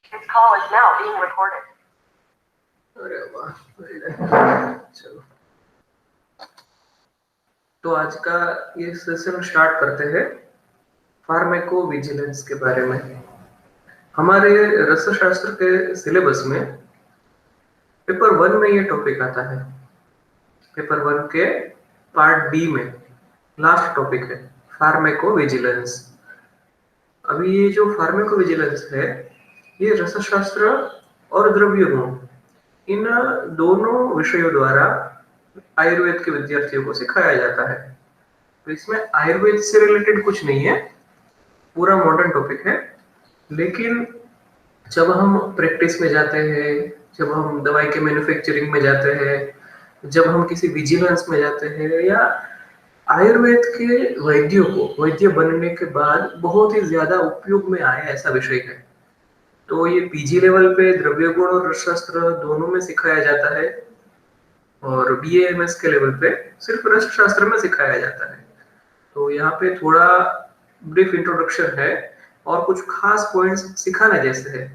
This call is now being recorded. अरे वाह, चलो तो आज का ये सेशन स्टार्ट करते हैं फार्मेको विजिलेंस के बारे में। हमारे रसशास्त्र के सिलेबस में पेपर 1 में ये टॉपिक आता है। पेपर 1 के पार्ट बी में लास्ट टॉपिक है फार्मेको विजिलेंस। अभी ये जो फार्मेको विजिलेंस है ये रसशास्त्र और द्रव्य गुण इन दोनों विषयों द्वारा आयुर्वेद के विद्यार्थियों को सिखाया जाता है। तो इसमें आयुर्वेद से रिलेटेड कुछ नहीं है, पूरा मॉडर्न टॉपिक है। लेकिन जब हम प्रैक्टिस में जाते हैं, जब हम दवाई के मैन्युफैक्चरिंग में जाते हैं, जब हम किसी विजिलेंस में जाते हैं या आयुर्वेद के वैद्यों को वैद्य बनने के बाद बहुत ही ज्यादा उपयोग में आया ऐसा विषय है। तो ये पीजी लेवल पे द्रव्य गुण और रसशास्त्र दोनों में सिखाया जाता है और बीएएमएस के लेवल पे सिर्फ रसशास्त्र में सिखाया जाता है। तो यहाँ पे थोड़ा ब्रीफ इंट्रोडक्शन है और कुछ खास पॉइंट्स सिखाने जैसे है।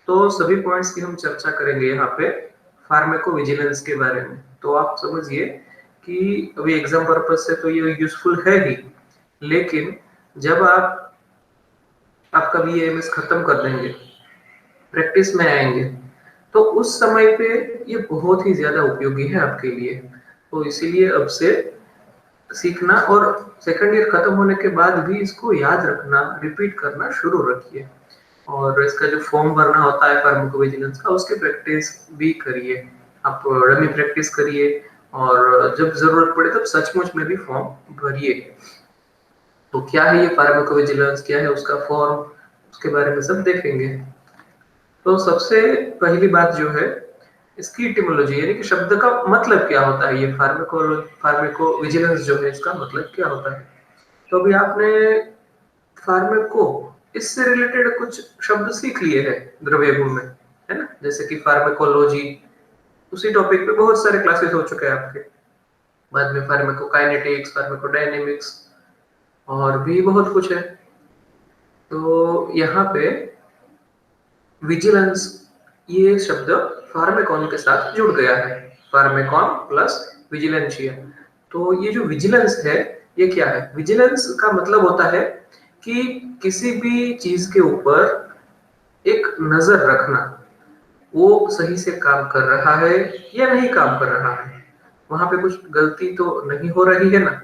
तो सभी पॉइंट्स की हम चर्चा करेंगे यहाँ पे फार्मेको विजिलेंस के बारे में। तो आप समझिए कि अभी एग्जाम पर्पज से तो ये यूजफुल है ही, लेकिन जब आपका बीएएमएस खत्म कर देंगे, प्रैक्टिस में आएंगे, तो उस समय पे ये बहुत ही ज्यादा उपयोगी है आपके लिए। तो इसीलिए अब से सीखना और सेकंड ईयर खत्म होने के बाद भी इसको याद रखना, रिपीट करना शुरू रखिए। और इसका जो फॉर्म भरना होता है फार्माकोविजिलेंस का, उसकी प्रैक्टिस भी करिए। आप डमी प्रैक्टिस करिए और जब जरूरत पड़े तब सचमुच में भी फॉर्म भरिए। तो क्या है ये फार्माकोविजिलेंस, क्या है उसका फॉर्म, उसके बारे में सब देखेंगे। तो सबसे पहली बात जो है इसकी इटिमोलॉजी, यानी कि शब्द का मतलब क्या होता है। ये फार्मेको विजिलेंस जो है इसका मतलब क्या होता है। तो अभी आपने फार्मेको इससे रिलेटेड कुछ शब्द सीख लिए हैं द्रव्य गुण में, है ना। जैसे कि फार्मेकोलॉजी, उसी टॉपिक पे बहुत सारे क्लासेस हो चुके हैं आपके। बाद में फार्मेकोकाइनेटिक्स, फार्मेकोडायनेमिक्स और भी बहुत कुछ है। तो यहाँ पे विजिलेंस ये शब्द फार्मेकॉन के साथ जुड़ गया है, फार्मेकॉन प्लस विजिलेंशिया। तो ये जो विजिलेंस है ये क्या है। विजिलेंस का मतलब होता है कि किसी भी चीज के ऊपर एक नजर रखना, वो सही से काम कर रहा है या नहीं काम कर रहा है, वहां पे कुछ गलती तो नहीं हो रही है ना,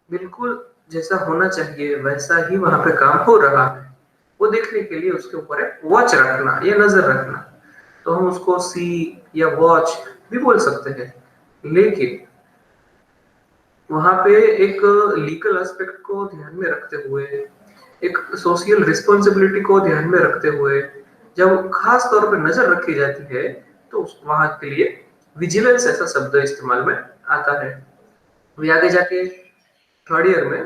बिल्कुल जैसा होना चाहिए वैसा ही वहां पे काम हो रहा है, वो देखने के लिए उसके ऊपर एक वॉच रखना या नजर रखना। तो हम उसको सी या वॉच भी बोल सकते हैं। लेकिन वहां पे एक लीगल एस्पेक्ट को ध्यान में रखते हुए, एक सोशल रिस्पॉन्सिबिलिटी को ध्यान में रखते हुए जब खास तौर पे नजर रखी जाती है, तो वहां के लिए विजिलेंस ऐसा शब्द इस्तेमाल में आता है। अभी आगे जाके थर्ड ईयर में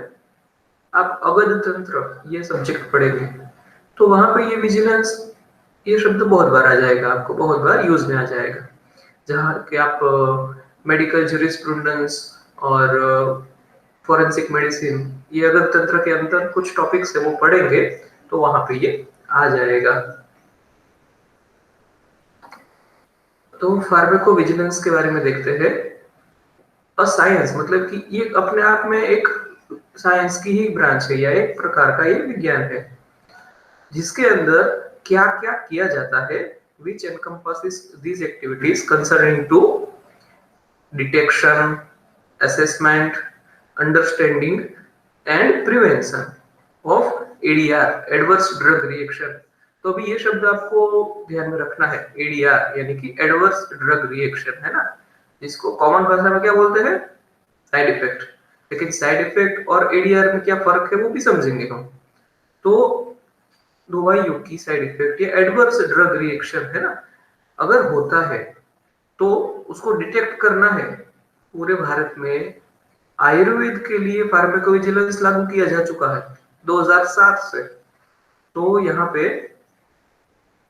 आप अवध तंत्र ये सब्जेक्ट पढ़ेंगे, तो वहां पे ये विजिलेंस ये शब्द बहुत बार आ जाएगा, आपको बहुत बार यूज में आ जाएगा। जहाँ कि आप मेडिकल जूरिस्प्रूडेंस और फॉरेंसिक मेडिसिन, ये अगर तंत्र के अंदर कुछ टॉपिक्स है वो पढ़ेंगे तो वहां पे ये आ जाएगा। तो फार्मेको विजिलेंस के बारे में देखते हैं। और साइंस मतलब कि ये अपने आप में एक साइंस की ही ब्रांच है या एक प्रकार का ये विज्ञान है, जिसके अंदर क्या क्या किया जाता है, which encompasses these activities concerning to detection, assessment, understanding and prevention of ADR, adverse drug reaction। तो अभी ये शब्द आपको ध्यान में रखना है, ADR यानी कि एडवर्स ड्रग रिएक्शन, है ना, जिसको कॉमन भाषा में क्या बोलते हैं, साइड इफेक्ट। लेकिन साइड इफेक्ट और ADR में क्या फर्क है वो भी समझेंगे हम। तो दवाइयों की साइड इफेक्ट या एडवर्स ड्रग रिएक्शन, है ना, अगर होता है तो उसको डिटेक्ट करना है। पूरे भारत में आयुर्वेद के लिए फार्माकोविजिलेंस लागू किया जा चुका है 2007 से। तो यहाँ पे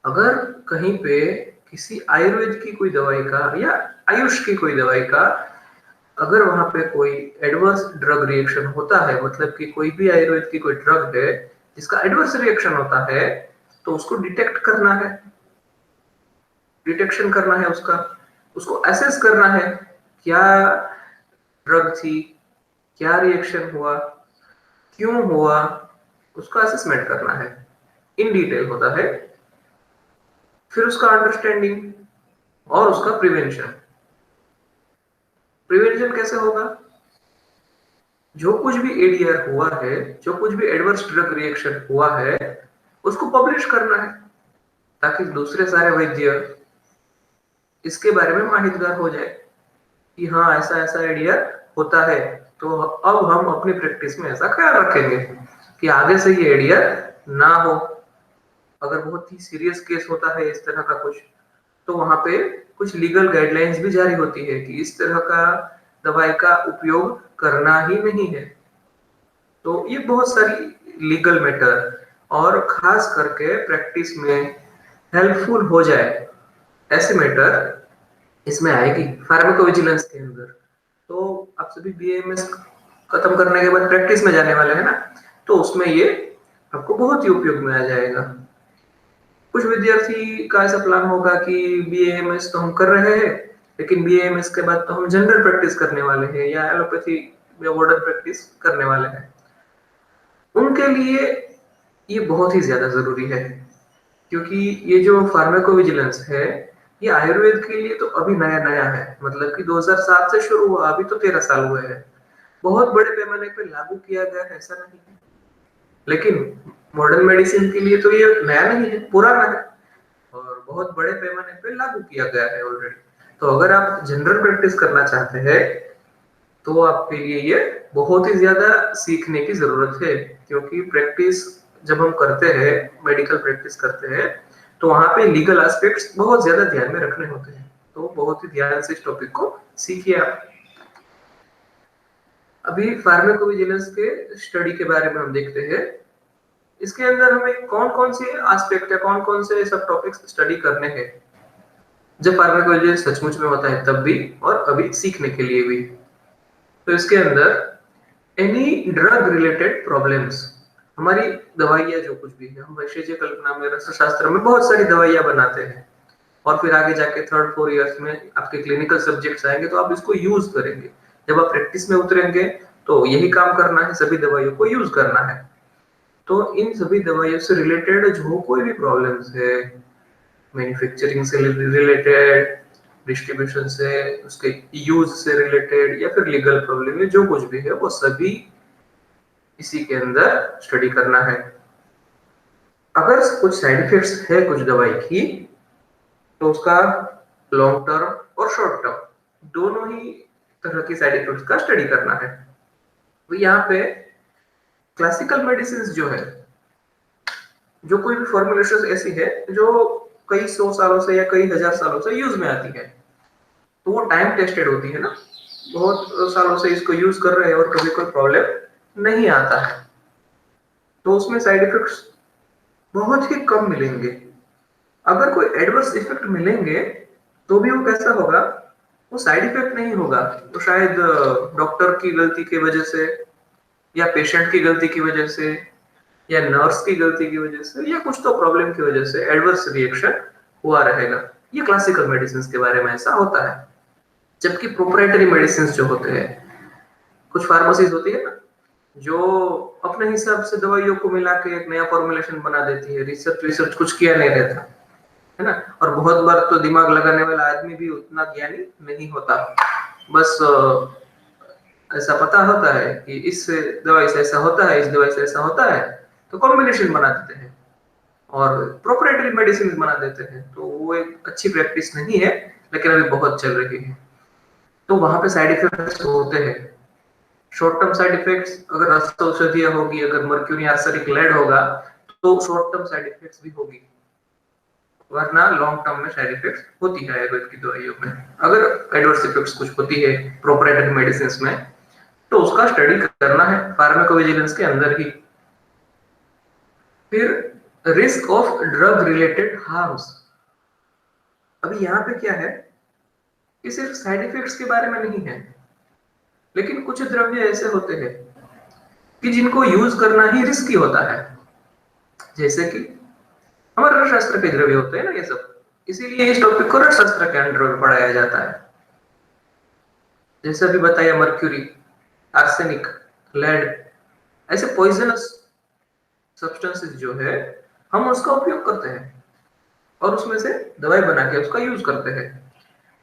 अगर कहीं पे किसी आयुर्वेद की कोई दवाई का या आयुष की कोई दवाई का अगर वहां पे कोई एडवर्स ड्रग रिएक्शन होता है, मतलब कि कोई भी आयुर्वेद की कोई ड्रग है जिसका एडवर्स रिएक्शन होता है, तो उसको डिटेक्ट करना है, डिटेक्शन करना है उसका, उसको एसेस करना है क्या ड्रग थी, क्या रिएक्शन हुआ, क्यों हुआ, उसका असेसमेंट करना है, इन डिटेल होता है। फिर उसका अंडरस्टैंडिंग और उसका प्रिवेंशन। प्रिवेंशन कैसे होगा? जो कुछ भी एडीआर हुआ है, जो कुछ भी एडवर्स ड्रग रिएक्शन हुआ है, उसको पब्लिश करना है ताकि दूसरे सारे वैद्य इसके बारे में माहितगार हो जाए कि हाँ ऐसा ऐसा आइडिया होता है। तो अब हम अपनी प्रैक्टिस में ऐसा ख्याल रखेंगे कि आगे से ये आइडिया ना हो। अगर बहुत ही सीरियस केस होता है इस तरह का कुछ, तो वहां पे कुछ लीगल गाइडलाइंस भी जारी होती है कि इस तरह का दवाई का उपयोग करना ही नहीं है। तो ये बहुत सारी लीगल मैटर और खास करके प्रैक्टिस में हेल्पफुल हो जाए ऐसे मैटर इसमें आएगी फार्माकोविजिलेंस के अंदर। तो आप सभी बीएमएस खत्म करने के बाद प्रैक्टिस में जाने वाले हैं ना, तो उसमें ये आपको बहुत ही उपयोग में आ जाएगा। कुछ विद्यार्थी का ऐसा प्लान होगा कि बीएमएस तो हम कर रहे हैं, लेकिन बीएमएस के बाद तो हम जनरल प्रैक्टिस करने वाले हैं या एलोपैथी या मॉडर्न प्रैक्टिस करने वाले हैं। उनके लिए ये बहुत ही ज्यादा जरूरी है, क्योंकि ये जो फार्माकोविजिलेंस है ये आयुर्वेद के लिए तो अभी नया नया है। मतलब कि 2007 से शुरू हुआ, अभी तो 13 साल हुए हैं। बहुत बड़े पैमाने पे लागू किया गया है ऐसा नहीं है, लेकिन मॉडर्न मेडिसिन के लिए तो ये नया नहीं है, पुराना है और बहुत बड़े पैमाने पे लागू किया गया है ऑलरेडी। तो अगर आप जनरल प्रैक्टिस करना चाहते हैं तो आपके लिए ये बहुत ही ज्यादा सीखने की जरूरत है, क्योंकि प्रैक्टिस जब हम करते हैं, मेडिकल प्रैक्टिस करते हैं, तो वहां पे लीगल एस्पेक्ट्स बहुत ज्यादा ध्यान में रखने होते हैं। तो बहुत ही ध्यान से इस टॉपिक को सीखिए आप। अभी फार्माकोविजिलेंस के स्टडी के बारे में हम देखते हैं। इसके अंदर हमें कौन कौन से एस्पेक्ट है, कौन कौन से सब टॉपिक्स स्टडी करने हैं जब फार्माकोविजिलेंस सचमुच में होता है तब भी और अभी सीखने के लिए भी। तो इसके अंदर एनी ड्रग रिलेटेड प्रॉब्लम्स, हमारी दवाइयाँ जो कुछ भी है, हम वैशेज्य कल्पना में रस शास्त्र में बहुत सारी दवाइयाँ बनाते हैं और फिर आगे जाके 3rd 4 इयर्स में आपके क्लिनिकल सब्जेक्ट्स आएंगे तो आप इसको यूज करेंगे। जब आप प्रैक्टिस में उतरेंगे तो यही काम करना है, सभी दवाइयों को यूज करना है। तो इन सभी दवाइयों से रिलेटेड जो कोई भी प्रॉब्लम्स है, मैन्युफैक्चरिंग से रिलेटेड, डिस्ट्रीब्यूशन से, उसके यूज से रिलेटेड या फिर लीगल प्रॉब्लम में जो कुछ भी है, वो सभी इसी के अंदर स्टडी करना है। अगर कुछ साइड इफेक्ट्स है कुछ दवाई की, तो उसका लॉन्ग टर्म और शॉर्ट टर्म दोनों ही तरह की साइड इफेक्ट्स का स्टडी करना है। तो यहाँ पे क्लासिकल मेडिसिन जो है, जो कोई भी फॉर्मुलेशन ऐसी है जो कई 100 सालों से या कई हजार सालों से यूज में आती है, तो वो टाइम टेस्टेड होती है ना, बहुत सालों से इसको यूज कर रहे हैं और कभी कोई प्रॉब्लम नहीं आता है, तो उसमें साइड इफेक्ट्स बहुत ही कम मिलेंगे। अगर कोई एडवर्स इफेक्ट मिलेंगे तो भी वो कैसा होगा, वो साइड इफेक्ट नहीं होगा, तो शायद डॉक्टर की गलती की वजह से या पेशेंट की गलती की वजह से या नर्स की गलती की वजह से या कुछ तो प्रॉब्लम की वजह से एडवर्स रिएक्शन हुआ रहेगा। ये क्लासिकल मेडिसिन के बारे में ऐसा होता है। जबकि प्रोप्राइटरी मेडिसिन जो होते हैं, कुछ फार्मेसीज होती है ना जो अपने हिसाब से दवाइयों को मिला के एक नया फॉर्मुलेशन बना देती है, रिसर्च रिसर्च कुछ किया नहीं रहता है ना। और बहुत बार तो दिमाग लगाने वाला आदमी भी उतना ज्ञानी नहीं होता, बस ऐसा पता होता है कि इस दवाई से ऐसा होता है, इस दवाई से ऐसा होता है, तो कॉम्बिनेशन बना देते हैं और प्रोप्राइटरी मेडिसिन बना देते हैं। तो वो एक अच्छी प्रैक्टिस नहीं है, लेकिन अभी बहुत चल रही है। तो वहां पे साइड इफेक्ट्स होते हैं, शॉर्ट टर्म साइड इफेक्ट्स। अगर रक्त औषधियां होगी, अगर मर्क्यूरी आर्सेनिक लेड होगा, तो शॉर्ट टर्म साइड इफेक्ट्स भी होगी, वरना लॉन्ग टर्म में साइड इफेक्ट्स होती है आयुर्वेद की दवाइयों में। अगर एडवर्स इफेक्ट्स कुछ होती है प्रोप्राइटरी मेडिसिन में, तो उसका स्टडी करना है फार्माकोविजिलेंस के अंदर ही। फिर risk of drug related harms. अभी यहाँ पे क्या है कि सिर्फ साइड इफेक्ट्स के बारे में नहीं है, लेकिन कुछ द्रव्य ऐसे होते हैं कि जिनको यूज करना ही रिस्की होता है। जैसे कि हमारे रसशास्त्र के द्रव्य होते हैं ना ये सब, इसीलिए इस टॉपिक को रसशास्त्र के अंडर में पढ़ाया जाता है। जैसे अभी बताया मर्क्यूरी, आर्सेनिक, लेड, ऐसे पॉइजनस सब्सटेंसेस जो है हम उसका उपयोग करते हैं और उसमें से दवाई बना के उसका यूज करते हैं।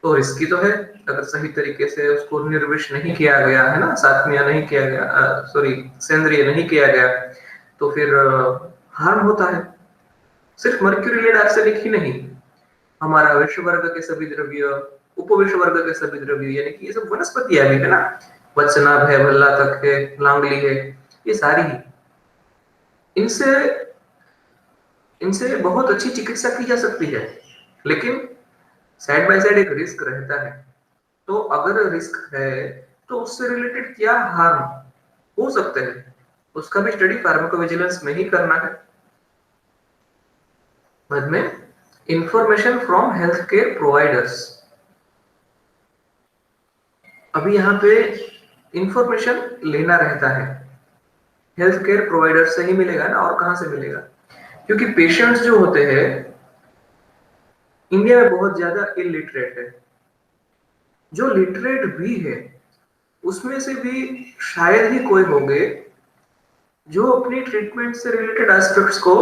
तो रिस्की तो है, अगर सही तरीके से उसको निर्विष नहीं किया गया है ना, सात्मिया नहीं किया गया, सॉरी सेंद्रिय नहीं किया गया, तो फिर हार्म होता है। सिर्फ मर्क्यूरी लेड आर्सेनिक ही नहीं, हमारा विश्व वर्ग के सभी द्रव्य, उपविश्व वर्ग के सभी द्रव्य, यानी कि ये सब वनस्पतियां भी है ना, वचनाभ है, भल्ला तक है, लांगली है, ये सारी ही, इनसे इनसे बहुत अच्छी चिकित्सा की जा सकती है। लेकिन साइड बाय साइड एक रिस्क रहता है। तो अगर रिस्क है तो उससे रिलेटेड क्या हार्म हो सकते हैं, उसका भी स्टडी फार्माकोविजिलेंस में ही करना है। बाद में information from health care providers, अभी यहाँ पे इंफॉर्मेशन लेना रहता है, हेल्थ केयर प्रोवाइडर से ही मिलेगा ना, और कहां से मिलेगा? क्योंकि पेशेंट्स जो होते हैं इंडिया में बहुत ज्यादा इलिटरेट है। जो लिटरेट भी है उसमें से भी शायद ही कोई होंगे जो अपनी ट्रीटमेंट से रिलेटेड एस्पेक्ट्स को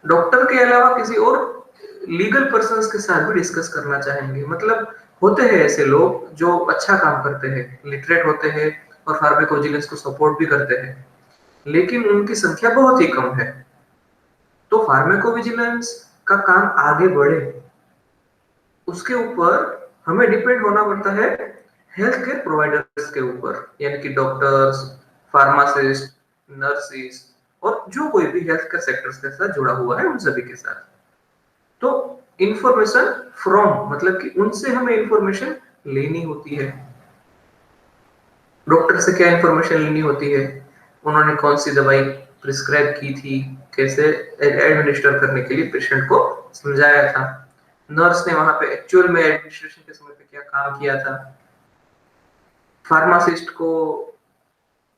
डॉक्टर के अलावा किसी और लीगल पर्सन्स के साथ भी डिस्कस करना चाहेंगे। मतलब होते हैं ऐसे लोग जो अच्छा काम करते हैं, लिटरेट होते हैं और फार्माकोविजिलेंस को सपोर्ट भी करते हैं, लेकिन उनकी संख्या बहुत ही कम है। तो फार्माकोविजिलेंस का काम आगे बढ़े उसके ऊपर हमें डिपेंड होना पड़ता है हेल्थ केयर प्रोवाइडर्स के ऊपर, यानी कि डॉक्टर्स, फार्मासिस्ट, नर्सिस और जो कोई भी हेल्थ केयर सेक्टर्स के साथ जुड़ा हुआ है उन सभी के साथ। तो इंफॉर्मेशन फ्रॉम मतलब कि उनसे हमें इंफॉर्मेशन लेनी होती है। डॉक्टर से क्या इंफॉर्मेशन लेनी होती है, उन्होंने कौन सी दवाई प्रिस्क्राइब की थी, कैसे एडमिनिस्टर करने के लिए पेशेंट को समझाया था, नर्स ने वहां पे एक्चुअल में एडमिनिस्ट्रेशन के समय पे क्या काम किया था, फार्मासिस्ट को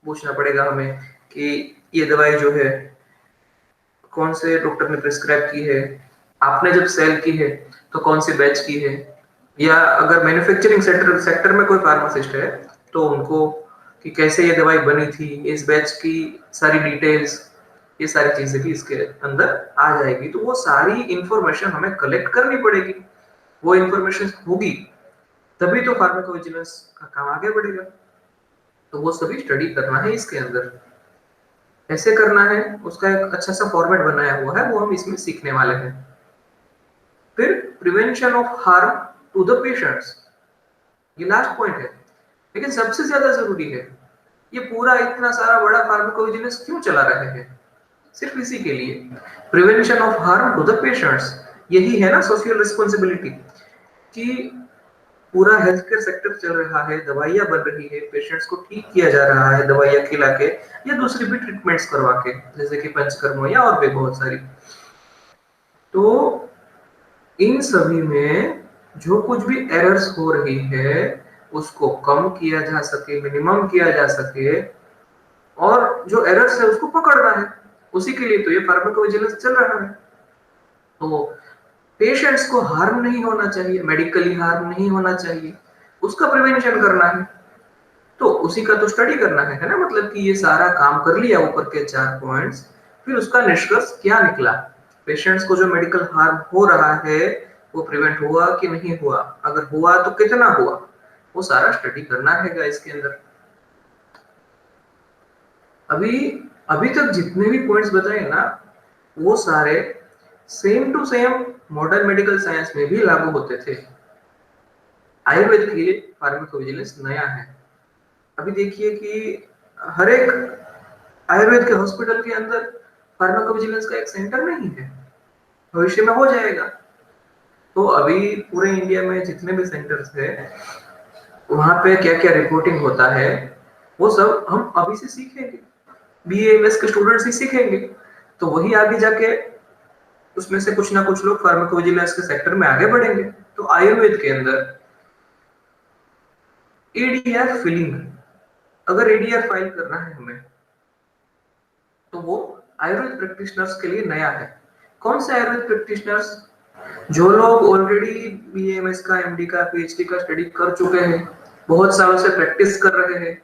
पूछना पड़ेगा हमें कि ये दवाई जो है कौन से डॉक्टर ने प्रिस्क्राइब की है, आपने जब सेल की है तो कौन सी बैच की है, या अगर मैन्युफैक्चरिंग सेक्टर में कोई फार्मासिस्ट है तो उनको कि कैसे ये दवाई बनी थी, इस बैच की सारी डिटेल्स, ये सारी चीजें भी इसके अंदर आ जाएगी। तो वो सारी इंफॉर्मेशन हमें कलेक्ट करनी पड़ेगी, वो इंफॉर्मेशन होगी तभी तो फार्माकोविजिलेंस का काम आगे बढ़ेगा। तो वो सभी स्टडी करना है इसके अंदर, ऐसे करना है, उसका एक अच्छा सा फॉर्मेट बनाया हुआ है, वो हम इसमें सीखने वाले हैं। फिर prevention of harm to the patients, ये लास्ट पॉइंट है लेकिन सबसे ज्यादा जरूरी है। ये पूरा इतना सारा बड़ा फार्माकोविजिलेंस क्यों चला रहे हैं? सिर्फ इसी के लिए, prevention of harm to the patients. यही है ना सोशल रिस्पॉन्सिबिलिटी, कि पूरा हेल्थ केयर सेक्टर चल रहा है, दवाइयां बन रही है, पेशेंट्स को ठीक किया जा रहा है दवाइयां खिला के या दूसरी भी ट्रीटमेंट्स करवा के, जैसे कि पंचकर्म या और भी बहुत सारी। तो इन सभी में जो कुछ भी एरर्स हो रही है उसको कम किया जा सके, मिनिमम किया जा सके, और जो एरर्स है उसको पकड़ना है, उसी के लिए तो ये फार्माकोविजिलेंस चल रहा है। तो पेशेंट्स को हार्म नहीं होना चाहिए, मेडिकली हार्म नहीं होना चाहिए, उसका प्रिवेंशन करना है। तो उसी का तो स्टडी करना है ना, मतलब कि ये सारा काम कर लिया ऊपर के 4 पॉइंट्स, फिर उसका निष्कर्ष क्या निकला, पेशेंट्स को जो मेडिकल हार्म हो रहा है वो प्रिवेंट हुआ कि नहीं हुआ, अगर हुआ तो कितना हुआ, वो सारा स्टडी करना है गाइस के अंदर। अभी अभी तक जितने भी पॉइंट्स बताए ना वो सारे same to same modern medical science में भी लागू होते थे। आयुर्वेद के लिए फार्माकोविजिलेंस नया है। अभी देखिए कि हर एक आयुर्वेद के हॉस्पिटल के अंदर फार्माकोविजिलेंस का एक सेंटर नहीं है, भविष्य में हो जाएगा। तो अभी पूरे इंडिया में जितने भी सेंटर्स है वहां पे क्या क्या रिपोर्टिंग होता है वो सब हम अभी से सीखेंगे, बीएमएस के स्टूडेंट्स ही सीखेंगे। तो वही आगे जाके उसमें से कुछ ना कुछ लोग फार्माकोविजिलेंस के सेक्टर में आगे बढ़ेंगे। तो आयुर्वेद के अंदर एडीआर फिलिंग, अगर एडीआर फाइल करना है हमें तो वो आयुर्वेद प्रैक्टिशनर्स के लिए नया है। कौन से आयुर्वेद प्रैक्टिशनर्स? जो लोग ऑलरेडी बीएमएस का, एमडी का, पीएचडी का स्टडी कर चुके हैं, बहुत सालों से प्रैक्टिस कर रहे हैं,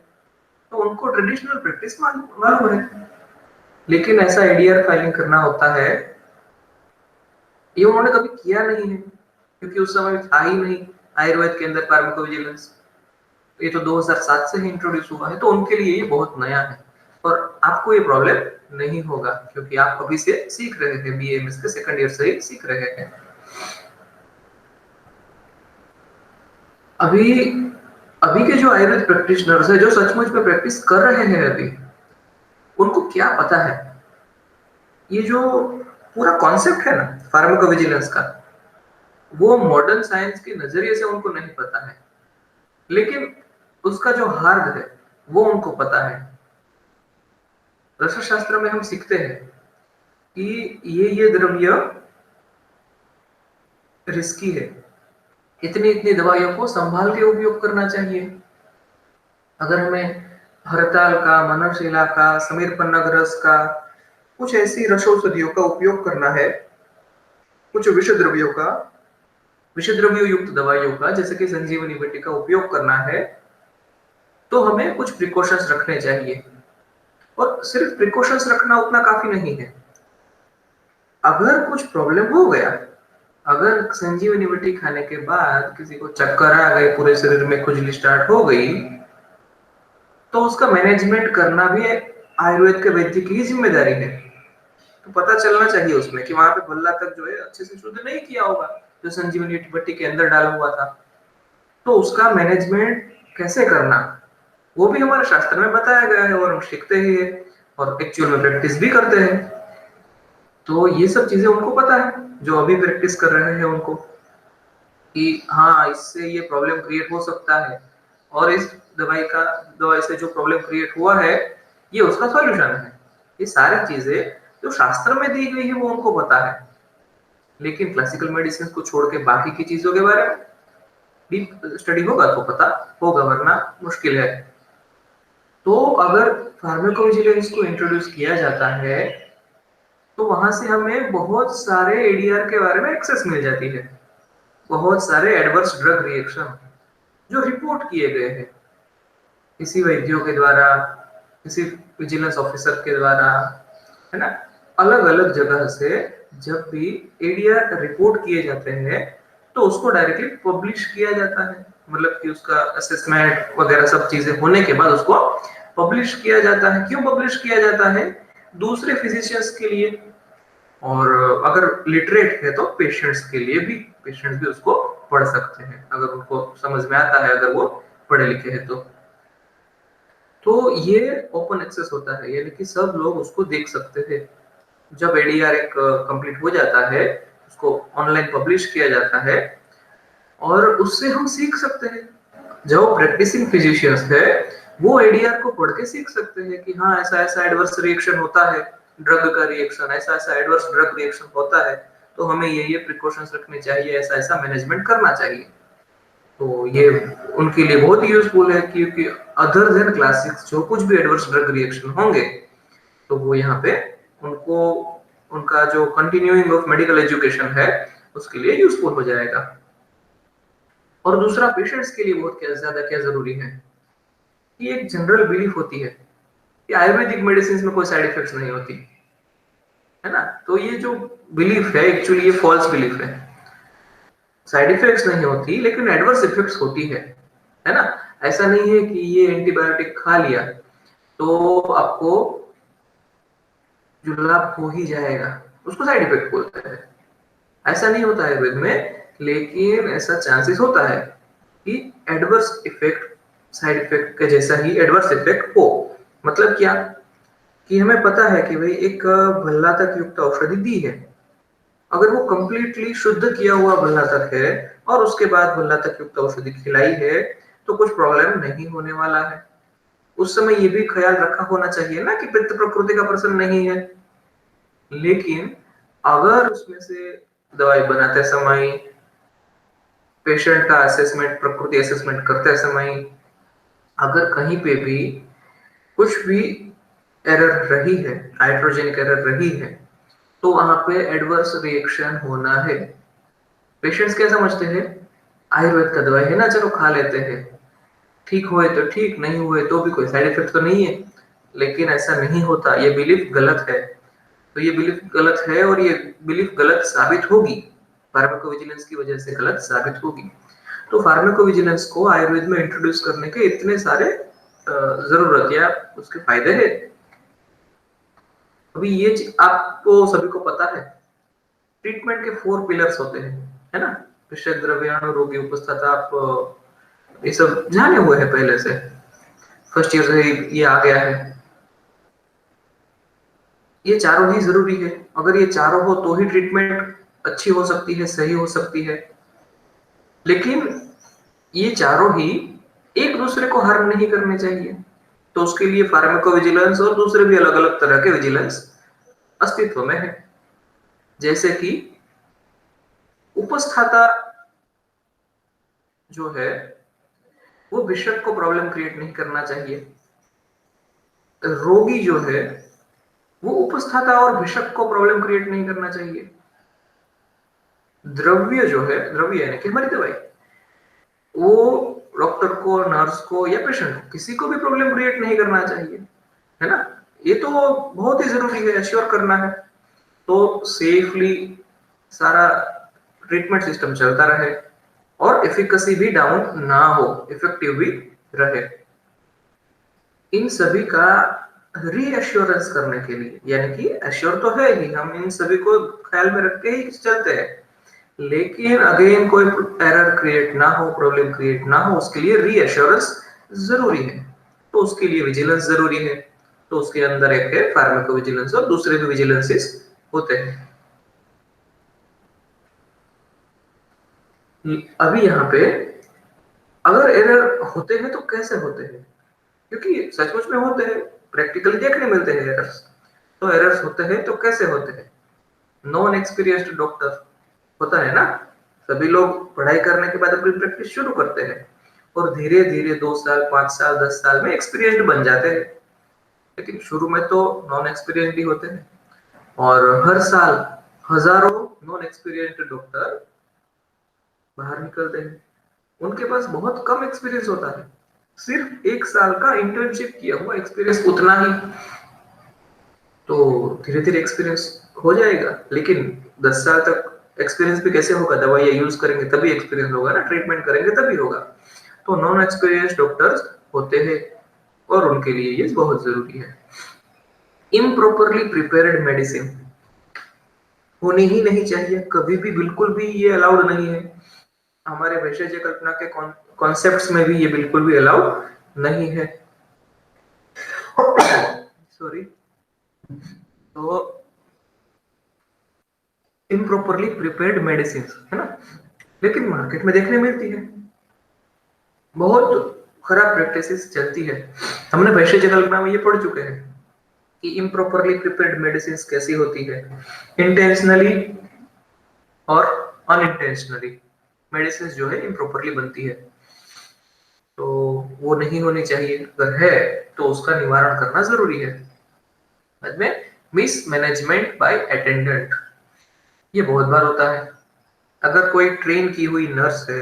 तो उनको ट्रेडिशनल प्रैक्टिस मालूम है। लेकिन ऐसा एडीआर फाइलिंग करना होता है, ये उन्होंने कभी किया नहीं है, क्योंकि उस समय था ही नहीं आयुर्वेद के अंदर फार्माकोविजिलेंस। ये तो 2007 से ही इंट्रोड्यूस हुआ है, तो उनके लिए ये बहुत नया है। और आपको ये प्रॉब्लम नहीं होगा, क्योंकि आप अभी से सीख रहे हैं, बीएमएस के सेकंड ईयर से ही सीख रहे हैं। अभी अभी के जो आयुर्वेद प्रैक्टिशनर्स है, जो सचमुच में प्रैक्टिस कर रहे हैं अभी, उनको क्या पता है? ये जो पूरा कॉन्सेप्ट है ना फार्माकोविजिलेंस का, वो मॉडर्न साइंस के नजरिए से उनको नहीं पता है, लेकिन उसका जो हार्द है वो उनको पता है। रसाशास्त्र में हम सीखते हैं कि ये द्रव्य रिस्की है, इतनी इतनी दवाइयों को संभाल के उपयोग करना चाहिए। अगर हमें हरताल का, मनोशिला का, समीर पन्नागरस का, कुछ ऐसी रसौषधियों का उपयोग करना है, कुछ विषय द्रव्यों युक्त दवाइयों का, जैसे कि संजीवनी बट्टी का उपयोग करना है, तो हमें कुछ प्रिकॉशंस रखने चाहिए। और सिर्फ प्रिकॉशंस रखना उतना काफी नहीं है। अगर कुछ प्रॉब्लम हो गया, अगर संजीवनी बट्टी खाने के बाद किसी को चक्कर आ गए, पूरे शरीर में खुजली स्टार्ट हो गई, तो उसका मैनेजमेंट करना भी आयुर्वेद के वैद्य की ही जिम्मेदारी है। तो पता चलना चाहिए उसमें कि वहां पे बल्ला तक जो है अच्छे से शुद्ध नहीं किया होगा, जो संजीवनी बट्टी के अंदर डाला हुआ था। तो उसका मैनेजमेंट कैसे करना, वो भी हमारे शास्त्र में बताया गया है, और हम सीखते ही है और एक्चुअल में प्रैक्टिस भी करते हैं। तो ये सब चीजें उनको पता है, जो अभी प्रैक्टिस कर रहे हैं उनको, कि हाँ इससे ये प्रॉब्लम क्रिएट हो सकता है, और इस दवाई से जो प्रॉब्लम क्रिएट हुआ है, ये उसका सॉल्यूशन है। ये सारी चीजें जो शास्त्र में दी गई है वो उनको पता है, लेकिन क्लासिकल मेडिसिन को छोड़ के बाकी की चीजों के बारे में भी स्टडी होगा तो पता होगा, वरना मुश्किल है। तो अगर फार्माकोविजिलेंस को इंट्रोड्यूस किया जाता है, तो वहां से हमें बहुत सारे एडीआर के बारे में एक्सेस मिल जाती है, बहुत सारे एडवर्स ड्रग रिएक्शन जो रिपोर्ट किए गए हैं किसी वैद्यों के द्वारा, किसी विजिलेंस ऑफिसर के द्वारा, है ना, अलग अलग जगह से। जब भी एडीआर रिपोर्ट किए जाते हैं, तो उसको डायरेक्टली पब्लिश किया जाता है, मतलब कि उसका असेसमेंट वगैरह सब चीजें होने के बाद उसको पब्लिश किया जाता है। क्यों पब्लिश किया जाता है? दूसरे फिजिशियंस के लिए, और अगर लिटरेट है तो पेशेंट्स के लिए भी, पेशेंट्स भी उसको पढ़ सकते हैं अगर उनको समझ में आता है, अगर वो पढ़े लिखे हैं तो ये ओपन एक्सेस होता है, यानी कि सब लोग उसको देख सकते हैं। जब एडीआर एक कंप्लीट हो जाता है, उसको ऑनलाइन पब्लिश किया जाता है, और उससे हम सीख सकते हैं। जो प्रैक्टिसिंग फिजिशियंस है, वो एडीआर को पढ़ के सीख सकते हैं कि हाँ ऐसा ऐसा एडवर्स रिएक्शन होता है, ड्रग का रिएक्शन, ऐसा ऐसा एडवर्स ड्रग रिएक्शन होता है, तो हमें ये प्रिकॉशंस रखने चाहिए, ऐसा ऐसा मैनेजमेंट करना चाहिए। तो ये उनके लिए बहुत यूजफुल है, क्योंकि अदर देन क्लासिक्स जो कुछ भी एडवर्स ड्रग रिएक्शन होंगे, तो वो यहाँ पे उनको, उनका जो कंटिन्यूइंग ऑफ मेडिकल एजुकेशन है उसके लिए यूजफुल हो जाएगा। और दूसरा, पेशेंट्स के लिए बहुत क्या जरूरी है कि एक जनरल बिलीफ होती है कि आयुर्वेदिक मेडिसिन में कोई साइड इफेक्ट्स नहीं होती, है ना। तो ये जो बिलीफ है, एक्चुअली ये फॉल्स बिलीफ है। साइड इफेक्ट्स नहीं होती, लेकिन एडवर्स इफेक्ट्स होती है ना। ऐसा नहीं है कि ये एंटीबायोटिक खा लिया तो आपको जुलाब हो ही जाएगा, उसको साइड इफेक्ट बोलते हैं। ऐसा नहीं होता है आयुर्वेद में, लेकिन ऐसा चांसेस होता है कि एडवर्स इफेक्ट साइड इफेक्ट के जैसा ही एडवर्स इफेक्ट हो। मतलब क्या, कि हमें पता है कि भाई एक भल्लातक युक्त औषधि दी है, अगर वो कंप्लीटली शुद्ध किया हुआ भल्लातक है और उसके बाद भल्लातक युक्त औषधि खिलाई है, तो कुछ प्रॉब्लम नहीं होने वाला है। उस समय ये भी ख्याल रखा होना चाहिए ना कि पित्त प्रकृति का प्रश्न नहीं है। लेकिन अगर उसमें से दवाई बनाते समय, पेशेंट का असेसमेंट, प्रकृति असेसमेंट करते समय, अगर कहीं पे भी कुछ भी एरर रही है, हाइड्रोजेनिक एरर रही है, तो वहां पे एडवर्स रिएक्शन होना है। पेशेंट्स क्या समझते हैं, आयुर्वेद का दवाई है ना, चलो खा लेते हैं, ठीक हुए तो ठीक, नहीं हुए तो भी कोई साइड इफेक्ट तो नहीं है। लेकिन ऐसा नहीं होता, ये बिलीफ गलत है। तो ये बिलीफ गलत है और ये बिलीफ गलत साबित होगी, फार्माकोविजिलेंस की वजह से गलत साबित होगी। तो फार्माकोविजिलेंस को आयुर्वेद में इंट्रोड्यूस करने के इतने सारे जरूरत या उसके फायदे हैं। अभी ये आपको सभी को पता है, ट्रीटमेंट के 4 पिलर्स होते हैं, है ना। विषय, द्रव्याणु, रोगी, उपस्थता, आप ये सब जाने हुए हैं पहले से, फर्स्ट ईयर से ये आ गया है। ये चारों ही जरूरी है। अगर ये चारों हो तो ही ट्रीटमेंट अच्छी हो सकती है, सही हो सकती है। लेकिन ये चारों ही एक दूसरे को हार्म नहीं करने चाहिए। तो उसके लिए फार्माकोविजिलेंस और दूसरे भी अलग अलग तरह के विजिलेंस अस्तित्व में है। जैसे कि उपस्थाता जो है वो बिशप को प्रॉब्लम क्रिएट नहीं करना चाहिए। रोगी जो है वो उपस्थाता और बिशप को प्रॉब्लम क्रिएट नहीं करना चाहिए। द्रव्य जो है, द्रव्य यानी कि हमारी दवाई, वो डॉक्टर को, नर्स को या पेशेंट को, किसी को भी प्रॉब्लम क्रिएट नहीं करना चाहिए, है ना। ये तो बहुत ही जरूरी है, एश्योर करना है। तो सेफली सारा ट्रीटमेंट सिस्टम चलता रहे और एफिकेसी भी डाउन ना हो, इफेक्टिव भी रहे। इन सभी का रीअश्योरेंस करने के लिए, यानी कि एश्योर तो है ही, हम इन सभी को ख्याल में रख के ही चलते हैं, लेकिन अगेन कोई एरर क्रिएट ना हो, प्रॉब्लम क्रिएट ना हो, उसके लिए रीअश्योरेंस जरूरी है। तो उसके लिए विजिलेंस जरूरी है। तो उसके अंदर एक है फार्माकोविजिलेंस और दूसरे भी विजिलेंसेस होते हैं। अभी यहाँ पे अगर एरर होते हैं तो कैसे होते हैं, क्योंकि सचमुच में होते हैं, प्रैक्टिकली देखने मिलते हैं एरर्स। तो एरर्स होते हैं तो कैसे होते हैं। नॉन एक्सपीरियंस्ड डॉक्टर होता है ना, सभी लोग पढ़ाई करने के बाद अपनी प्रैक्टिस शुरू करते हैं और धीरे धीरे 2 साल, 5 साल, 10 साल में एक्सपीरियंस्ड बन जाते हैं। लेकिन शुरू में तो नॉन एक्सपीरियंस्ड ही होते हैं और हर साल हजारों नॉन एक्सपीरियंस्ड डॉक्टर बाहर निकलते हैं। उनके पास बहुत कम एक्सपीरियंस होता है, सिर्फ 1 साल का इंटर्नशिप किया हुआ एक्सपीरियंस उतना ही। तो धीरे धीरे एक्सपीरियंस हो जाएगा, लेकिन 10 साल तक एक्सपीरियंस भी कैसे होगा, दवाइयाँ यूज करेंगे तभी एक्सपीरियंस होगा ना, ट्रीटमेंट करेंगे तभी होगा। तो नॉन एक्सपीरियंस डॉक्टर्स होते हैं और उनके लिए ये बहुत जरूरी है। इम्प्रॉपरली प्रिपेयर्ड मेडिसिन होनी ही नहीं चाहिए कभी भी, बिल्कुल भी ये अलाउड नहीं है। हमारे भेषज कल्पना के कॉन्सेप्ट्स में भी ये बिल्कुल भी अलाउड नहीं है। सॉरी। तो इम्प्रॉपरली प्रिपेयर्ड मेडिसिन, है ना, लेकिन मार्केट में देखने मिलती है, बहुत खराब प्रैक्टिसेस चलती है। हमने भेषज कल्पना में ये पढ़ चुके हैं कि इम्प्रॉपरली प्रिपेयर्ड मेडिसिन कैसी होती है। इंटेंशनली और अनइंटेंशनली मेडिसिन जो है इम्प्रॉपरली बनती है, तो वो नहीं होनी चाहिए। अगर है तो उसका निवारण करना जरूरी है। बाद में मिस मैनेजमेंट बाय अटेंडेंट, ये बहुत बार होता है। अगर कोई ट्रेन की हुई नर्स है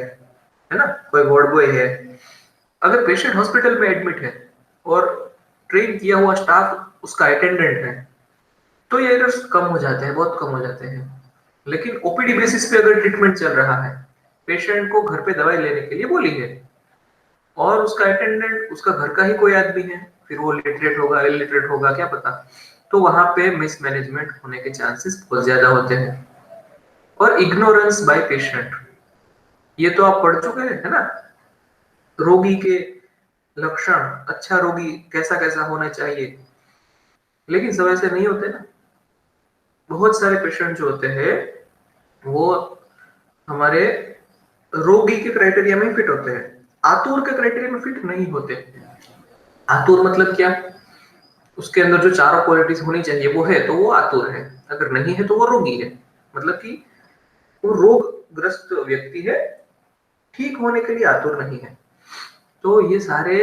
ना, कोई वार्ड बॉय है, अगर पेशेंट हॉस्पिटल में एडमिट है और ट्रेन किया हुआ स्टाफ उसका अटेंडेंट है, तो ये एरर्स कम हो जाते हैं, बहुत कम हो जाते हैं। लेकिन ओपीडी बेसिस पे अगर ट्रीटमेंट चल रहा है, पेशेंट को घर पे दवाई लेने के लिए बोली है और उसका अटेंडेंट उसका घर का ही कोई आदमी है, फिर वो लिटरेट होगा, इलिटरेट होगा, क्या पता, तो वहां पे मिसमैनेजमेंट होने के चांसेस बहुत ज्यादा होते हैं। और इग्नोरेंस बाय पेशेंट, ये तो आप पढ़ चुके हैं, है ना, रोगी के लक्षण, अच्छा रोगी कैसा कैसा होना चाहिए, लेकिन सब ऐसे नहीं होते ना। बहुत सारे पेशेंट जो होते हैं वो हमारे रोगी के क्राइटेरिया में फिट होते हैं, आतुर के क्राइटेरिया में फिट नहीं होते। आतुर मतलब क्या, उसके अंदर जो चारों क्वालिटीज होनी चाहिए वो है तो वो आतुर है, अगर नहीं है तो वो रोगी है। मतलब कि वो रोगग्रस्त व्यक्ति है, ठीक होने के लिए आतुर नहीं है। तो ये सारे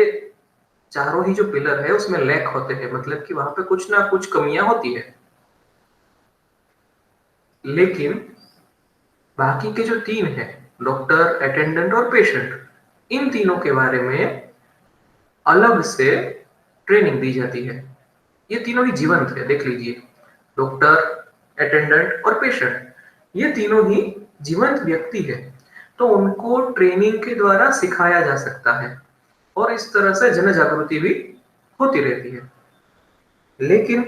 चारों ही जो पिलर है उसमें लैक होते हैं, मतलब कि वहां पे कुछ ना कुछ कमियां होती है। लेकिन बाकी के जो 3 हैं, डॉक्टर, अटेंडेंट और पेशेंट, इन तीनों के बारे में अलग से ट्रेनिंग दी जाती है। ये तीनों ही जीवंत है, देख लीजिए। डॉक्टर, अटेंडेंट और पेशेंट, ये तीनों ही जीवंत व्यक्ति है, तो उनको ट्रेनिंग के द्वारा सिखाया जा सकता है और इस तरह से जन जागृति भी होती रहती है। लेकिन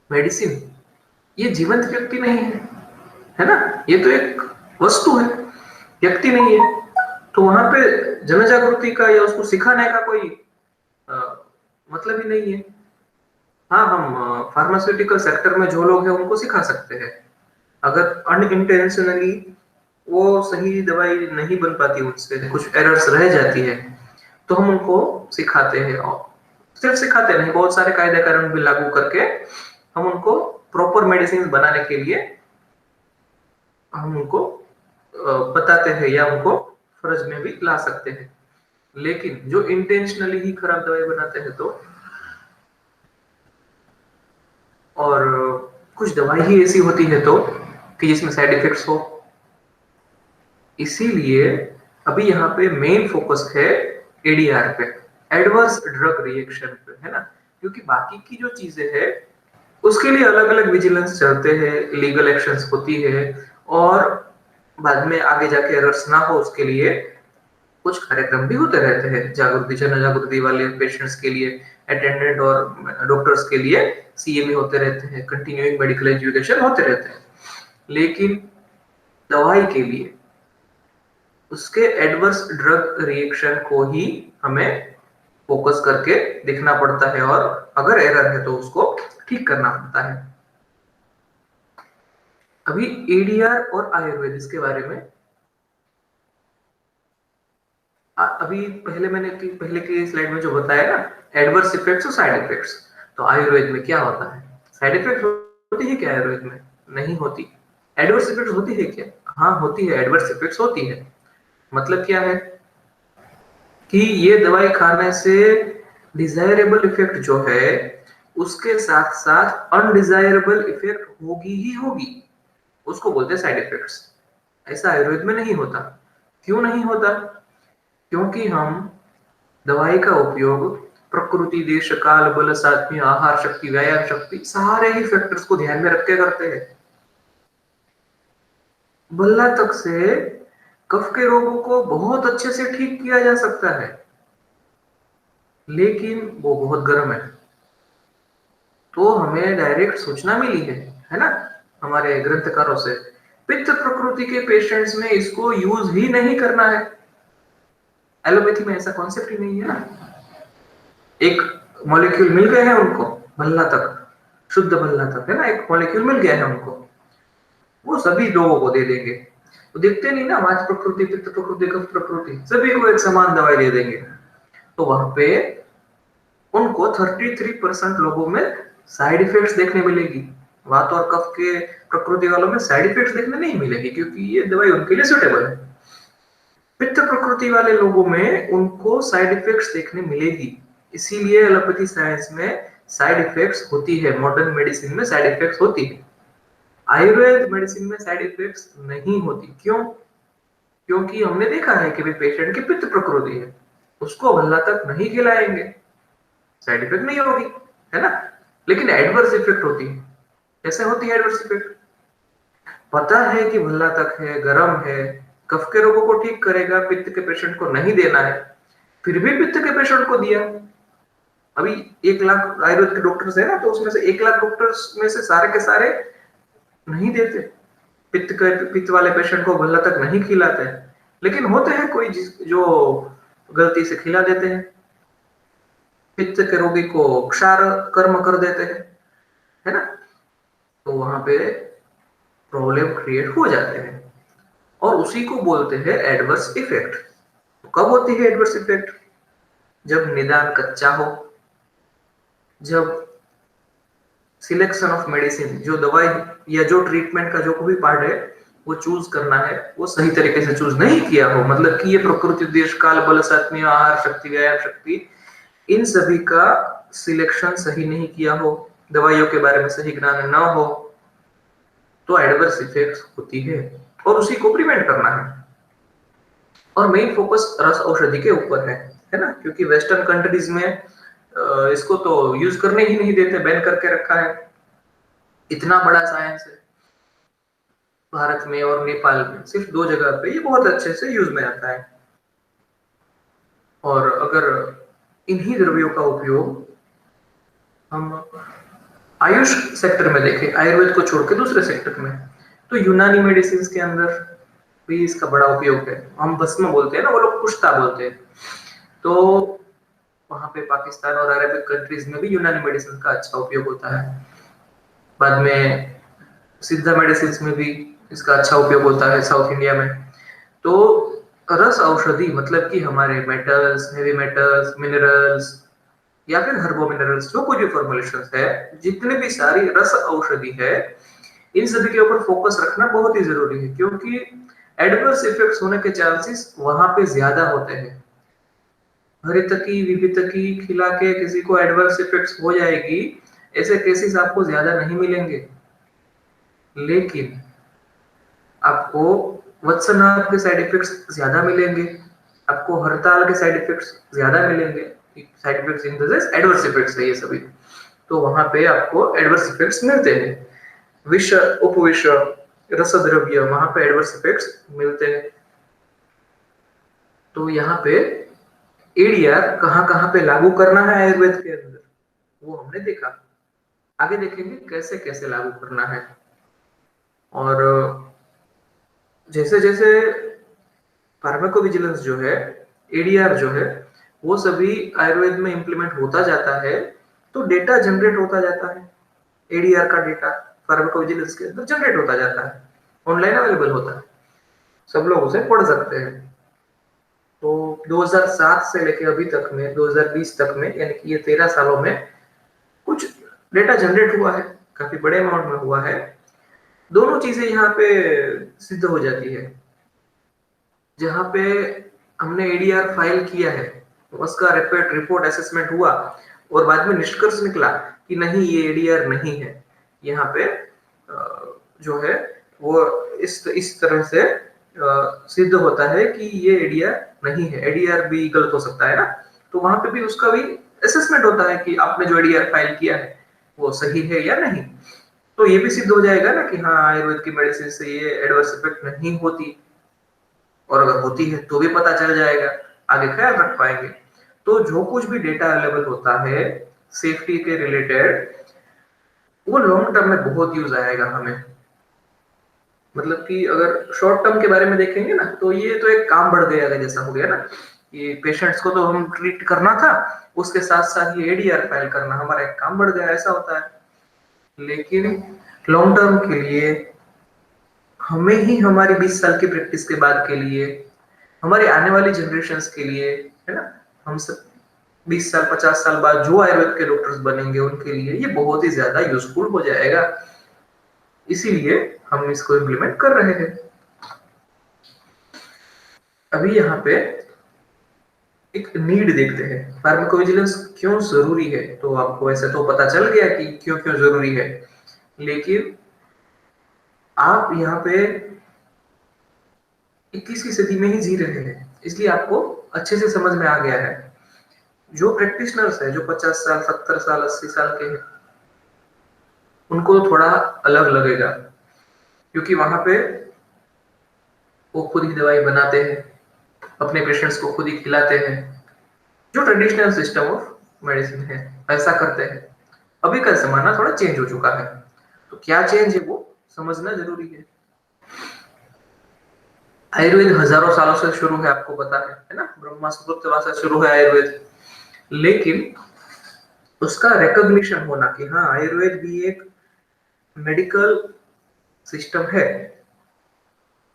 मेडिसिन ये जीवंत व्यक्ति नहीं है ना? ये तो एक वस्तु है, व्यक्ति नहीं है। तो वहां पे जन जागृति का या उसको सिखाने का कोई अ, मतलब ही नहीं है। हाँ, हम फार्मास्यूटिकल सेक्टर में जो लोग हैं उनको सिखा सकते हैं। अगर अनइंटेंशनली वो सही दवाई नहीं बन पाती, उनसे कुछ एरर्स रह जाती है, तो हम उनको सिखाते हैं। और सिर्फ सिखाते नहीं, बहुत सारे कायदे कानून भी लागू करके हम उनको प्रॉपर मेडिसिन बनाने के लिए हम उनको बताते हैं या उनको फर्ज में भी ला सकते हैं। लेकिन जो इंटेंशनली ही खराब दवाई बनाते हैं तो, और कुछ दवाई ही ऐसी होती है तो कि जिसमें साइड इफेक्ट्स हो, इसीलिए अभी यहाँ पे मेन फोकस है एडीआर पे, एडवर्स ड्रग रिएक्शन पे, है ना? क्योंकि बाकी की जो चीजें है उसके लिए अलग अलग विजिलेंस चलते हैं, लीगल एक्शंस होती है, और बाद में आगे जाके एरर्स ना हो उसके लिए कुछ कार्यक्रम भी होते रहते हैं, जागृति, जन जागृति वाले पेशेंट्स के लिए, अटेंडेंट और डॉक्टर्स के लिए सीएमई होते रहते हैं, कंटिन्यूइंग मेडिकल एजुकेशन होते रहते हैं। लेकिन दवाई के लिए उसके एडवर्स ड्रग रिएक्शन को ही हमें फोकस करके देखना पड़ता है, और अगर एरर है तो उसको ठीक करना पड़ता है। अभी एडीआर और आयुर्वेद, इसके बारे में अभी पहले की स्लाइड में जो बताया ना, एडवर्स इफेक्ट्स और साइड इफेक्ट्स, तो आयुर्वेद में क्या होता है? साइड इफेक्ट होती है क्या आयुर्वेद में? नहीं होती। एडवर्स इफेक्ट्स होती है क्या? हाँ होती है, एडवर्स इफेक्ट्स होती है। मतलब क्या है कि ये दवाई खाने से डिजायरेबल इफेक्ट जो है उसके साथ साथ अनडिजायरेबल इफेक्ट होगी ही होगी, उसको बोलते हैं साइड इफेक्ट्स। ऐसा आयुर्वेद में नहीं होता। क्यों नहीं होता? क्योंकि हम दवाई का उपयोग प्रकृति, देश, काल, बल, साध्य, आहार शक्ति, व्यायाम शक्ति, सारे ही फैक्टर्स को ध्यान में रख के करते हैं। बल्ला तक से कफ के रोगों को बहुत अच्छे से ठीक किया जा सकता है, लेकिन वो बहुत गर्म है। तो हमें डायरेक्ट सूचना मिली है ना, हमारे ग्रंथकारों से, पित्त प्रकृति के पेशेंट्स में इसको यूज ही नहीं करना है। एलोपैथी में ऐसा कॉन्सेप्ट ही नहीं है ना। एक मॉलिक्यूल मिल गए हैं उनको, भल्ला तक, शुद्ध भल्ला तक, है ना, एक मॉलिक्यूल मिल गया है उनको, वो सभी लोगों को दे देंगे। तो देखते नहीं ना, वात प्रकृति, पित्त प्रकृति, कफ प्रकृति, सभी को एक समान दवाई दे देंगे। तो वहां पे उनको 33% लोगों में साइड इफेक्ट्स देखने मिलेगी। वात और कफ के प्रकृति वालों में साइड इफेक्ट्स देखने नहीं मिलेगी, क्योंकि ये दवाई उनके लिए सुटेबल है। पित्त प्रकृति वाले लोगों में उनको साइड इफेक्ट्स देखने मिलेगी। इसीलिए एलोपैथी साइंस में साइड इफेक्ट्स होती है, मॉडर्न मेडिसिन में साइड इफेक्ट्स होती है। आयुर्वेद मेडिसिन में साइड इफेक्ट्स नहीं होती। क्यों? क्योंकि हमने देखा है कि पेशेंट की पित्त प्रकृति है, उसको भल्ला तक नहीं खिलाएंगे, साइड इफेक्ट नहीं होगी, है ना? लेकिन एडवर्स इफेक्ट होती है। कैसे होती है एडवर्स इफेक्ट? पता है कि भल्ला तक है, गर्म है, कफ के रोगों को ठीक करेगा, पित्त के पेशेंट को नहीं देना है, फिर भी पित्त के पेशेंट को दिया। अभी 1 लाख आयुर्वेद के डॉक्टर्स है ना, तो उसमें से 1 लाख डॉक्टर्स में से सारे के सारे नहीं देते, पित्त वाले पेशेंट को भल्ला तक नहीं खिलाते हैं। लेकिन होते हैं कोई जो गलती से खिला देते हैं, पित्त के रोगी को क्षार कर्म कर देते हैं, है ना? तो वहां पे प्रॉब्लम क्रिएट हो जाते हैं, और उसी को बोलते हैं एडवर्स इफेक्ट। तो कब होती है एडवर्स इफेक्ट? जब निदान कच्चा हो, जब सिलेक्शन ऑफ मेडिसिन, जो दवाई या जो ट्रीटमेंट का जो कोई पार्ट है वो चूज करना है, वो सही तरीके से चूज नहीं किया हो। मतलब कि ये प्रकृति, देश, काल, बल, सात्म्य, आहार शक्ति, व्यायाम शक्ति, इन सभी का सिलेक्शन सही नहीं किया हो, दवाइयों के बारे में सही ज्ञान न हो, तो एडवर्स इफेक्ट्स होती है और उसी को प्रिवेंट करना है। और मेन फोकस रस औषधि के ऊपर है ना, क्योंकि वेस्टर्न कंट्रीज में इसको तो यूज करने ही नहीं देते, बैन करके रखा है। इतना बड़ा साइंस है भारत में और नेपाल में, सिर्फ 2 जगह पे ये बहुत अच्छे से यूज में आता है। और अगर इन्हीं द्रव्यों का उपयोग हम आयुष सेक्टर में देखें, आयुर्वेद को छोड़ के दूसरे सेक्टर में, तो यूनानी मेडिसिन के अंदर भी इसका बड़ा उपयोग है। हम भस्म बोलते हैं ना, वो लोग कुश्ता बोलते हैं। तो वहां पे पाकिस्तान और अरेबिक कंट्रीज में भी यूनानी मेडिसिन का अच्छा उपयोग होता है। बाद में सिद्धा मेडिसिन में भी इसका अच्छा उपयोग होता है साउथ इंडिया में। तो रस औषधि मतलब कि हमारे मेटल्स, हेवी मेटल्स, मिनरल्स या फिर हर्बो मिनरल्स, जो कुछ भी फॉर्मुलेशंस है, जितने भी सारी रस औषधि है, इन सभी के ऊपर फोकस रखना बहुत ही जरूरी है, क्योंकि एडवर्स इफेक्ट्स होने के चांसेस वहां पे ज्यादा होते हैं। हरितकी विभितकी खिला के किसी को एडवर्स इफेक्ट्स हो जाएगी, ऐसे केसेस आपको ज्यादा नहीं मिलेंगे। लेकिन आपको वत्सनाथ के साइड इफेक्ट्स ज्यादा मिलेंगे, आपको हड़ताल के साइड इफेक्ट्स ज्यादा मिलेंगे। Side effects in the sense adverse effects है ये सभी। तो वहां पे आपको एडवर्स इफेक्ट्स मिलते हैं। विष, उपविष, रसद्रव्य, वहां पे एडवर्स इफेक्ट्स मिलते हैं। तो यहाँ पे एडीआर कहाँ कहाँ पे लागू करना है आयुर्वेद के अंदर, वो हमने देखा। आगे देखेंगे कैसे कैसे लागू करना है। और जैसे जैसे फार्माकोविजिलेंस जो है, एडीआर जो है, वो सभी आयुर्वेद में इंप्लीमेंट होता जाता है, तो डेटा जनरेट होता जाता है। एडीआर का डेटा फार्माकोविजिलेंस के अंदर जनरेट होता जाता है, ऑनलाइन अवेलेबल होता है, सब लोग उसे पढ़ सकते हैं। तो 2007 से लेके अभी तक में 2020 तक में, यानी कि ये 13 सालों में कुछ डेटा जनरेट हुआ है, काफी बड़े अमाउंट में हुआ है। दोनों चीजें यहाँ पे सिद्ध हो जाती है। जहाँ पे हमने एडीआर फाइल किया है, उसका रिपोर्ट असेसमेंट हुआ और बाद में निष्कर्ष निकला कि नहीं, ये एडीआर नहीं है, यहाँ पे जो है वो इस तरह से सिद्ध होता है कि ये एडीआर नहीं है। एडीआर भी गलत हो सकता है ना, तो वहां पे भी उसका भी असेसमेंट होता है कि आपने जो एडीआर फाइल किया है वो सही है या नहीं। तो ये भी सिद्ध हो जाएगा ना कि हाँ, आयुर्वेद की मेडिसिन से ये एडवर्स इफेक्ट नहीं होती, और अगर होती है तो भी पता चल जाएगा, आगे ख्याल रख पाएंगे। तो जो कुछ भी डेटा अवेलेबल होता है सेफ्टी के रिलेटेड, वो लॉन्ग टर्म में बहुत यूज आएगा हमें। मतलब कि अगर शॉर्ट टर्म के बारे में देखेंगे ना, तो ये तो एक काम बढ़ गया जैसा हो गया ना, ये पेशेंट्स को तो हम ट्रीट करना था, उसके साथ साथ ये एडीआर फाइल करना हमारा एक काम बढ़ गया, ऐसा होता है। लेकिन लॉन्ग टर्म के लिए हमें ही हमारी 20 साल की प्रैक्टिस के बाद के लिए, हमारे आने वाली जनरेशन्स के लिए, है ना, हम सब 20 साल 50 साल बाद जो आयुर्वेद के डॉक्टर्स बनेंगे उनके लिए ये बहुत ही ज्यादा यूजफुल हो जाएगा। इसीलिए हम इसको इम्प्लीमेंट कर रहे हैं। अभी यहाँ पे एक नीड देखते हैं, फार्माकोविजिलेंस क्यों जरूरी है। तो आपको ऐसे तो पता चल गया कि क्यों क्यों जरूरी है, लेकिन आप यहाँ पे 21वीं सदी में ही जी रहे हैं, इसलिए आपको अच्छे से समझ में आ गया है। जो प्रैक्टिशनर्स है, जो 50 साल 70 साल 80 साल के हैं, उनको थोड़ा अलग लगेगा, क्योंकि वहां पे वो खुद ही दवाई बनाते हैं, अपने पेशेंट्स को खुद ही खिलाते हैं, जो ट्रेडिशनल सिस्टम ऑफ मेडिसिन है ऐसा करते हैं। अभी का जमाना थोड़ा चेंज हो चुका है, तो क्या चेंज है वो समझना जरूरी है। आयुर्वेद हजारों सालों से शुरू है, आपको पता है ना, ब्रह्मा सुप्त से शुरू है आयुर्वेद। लेकिन उसका रिकॉग्निशन होना कि हाँ, आयुर्वेद भी एक मेडिकल सिस्टम है,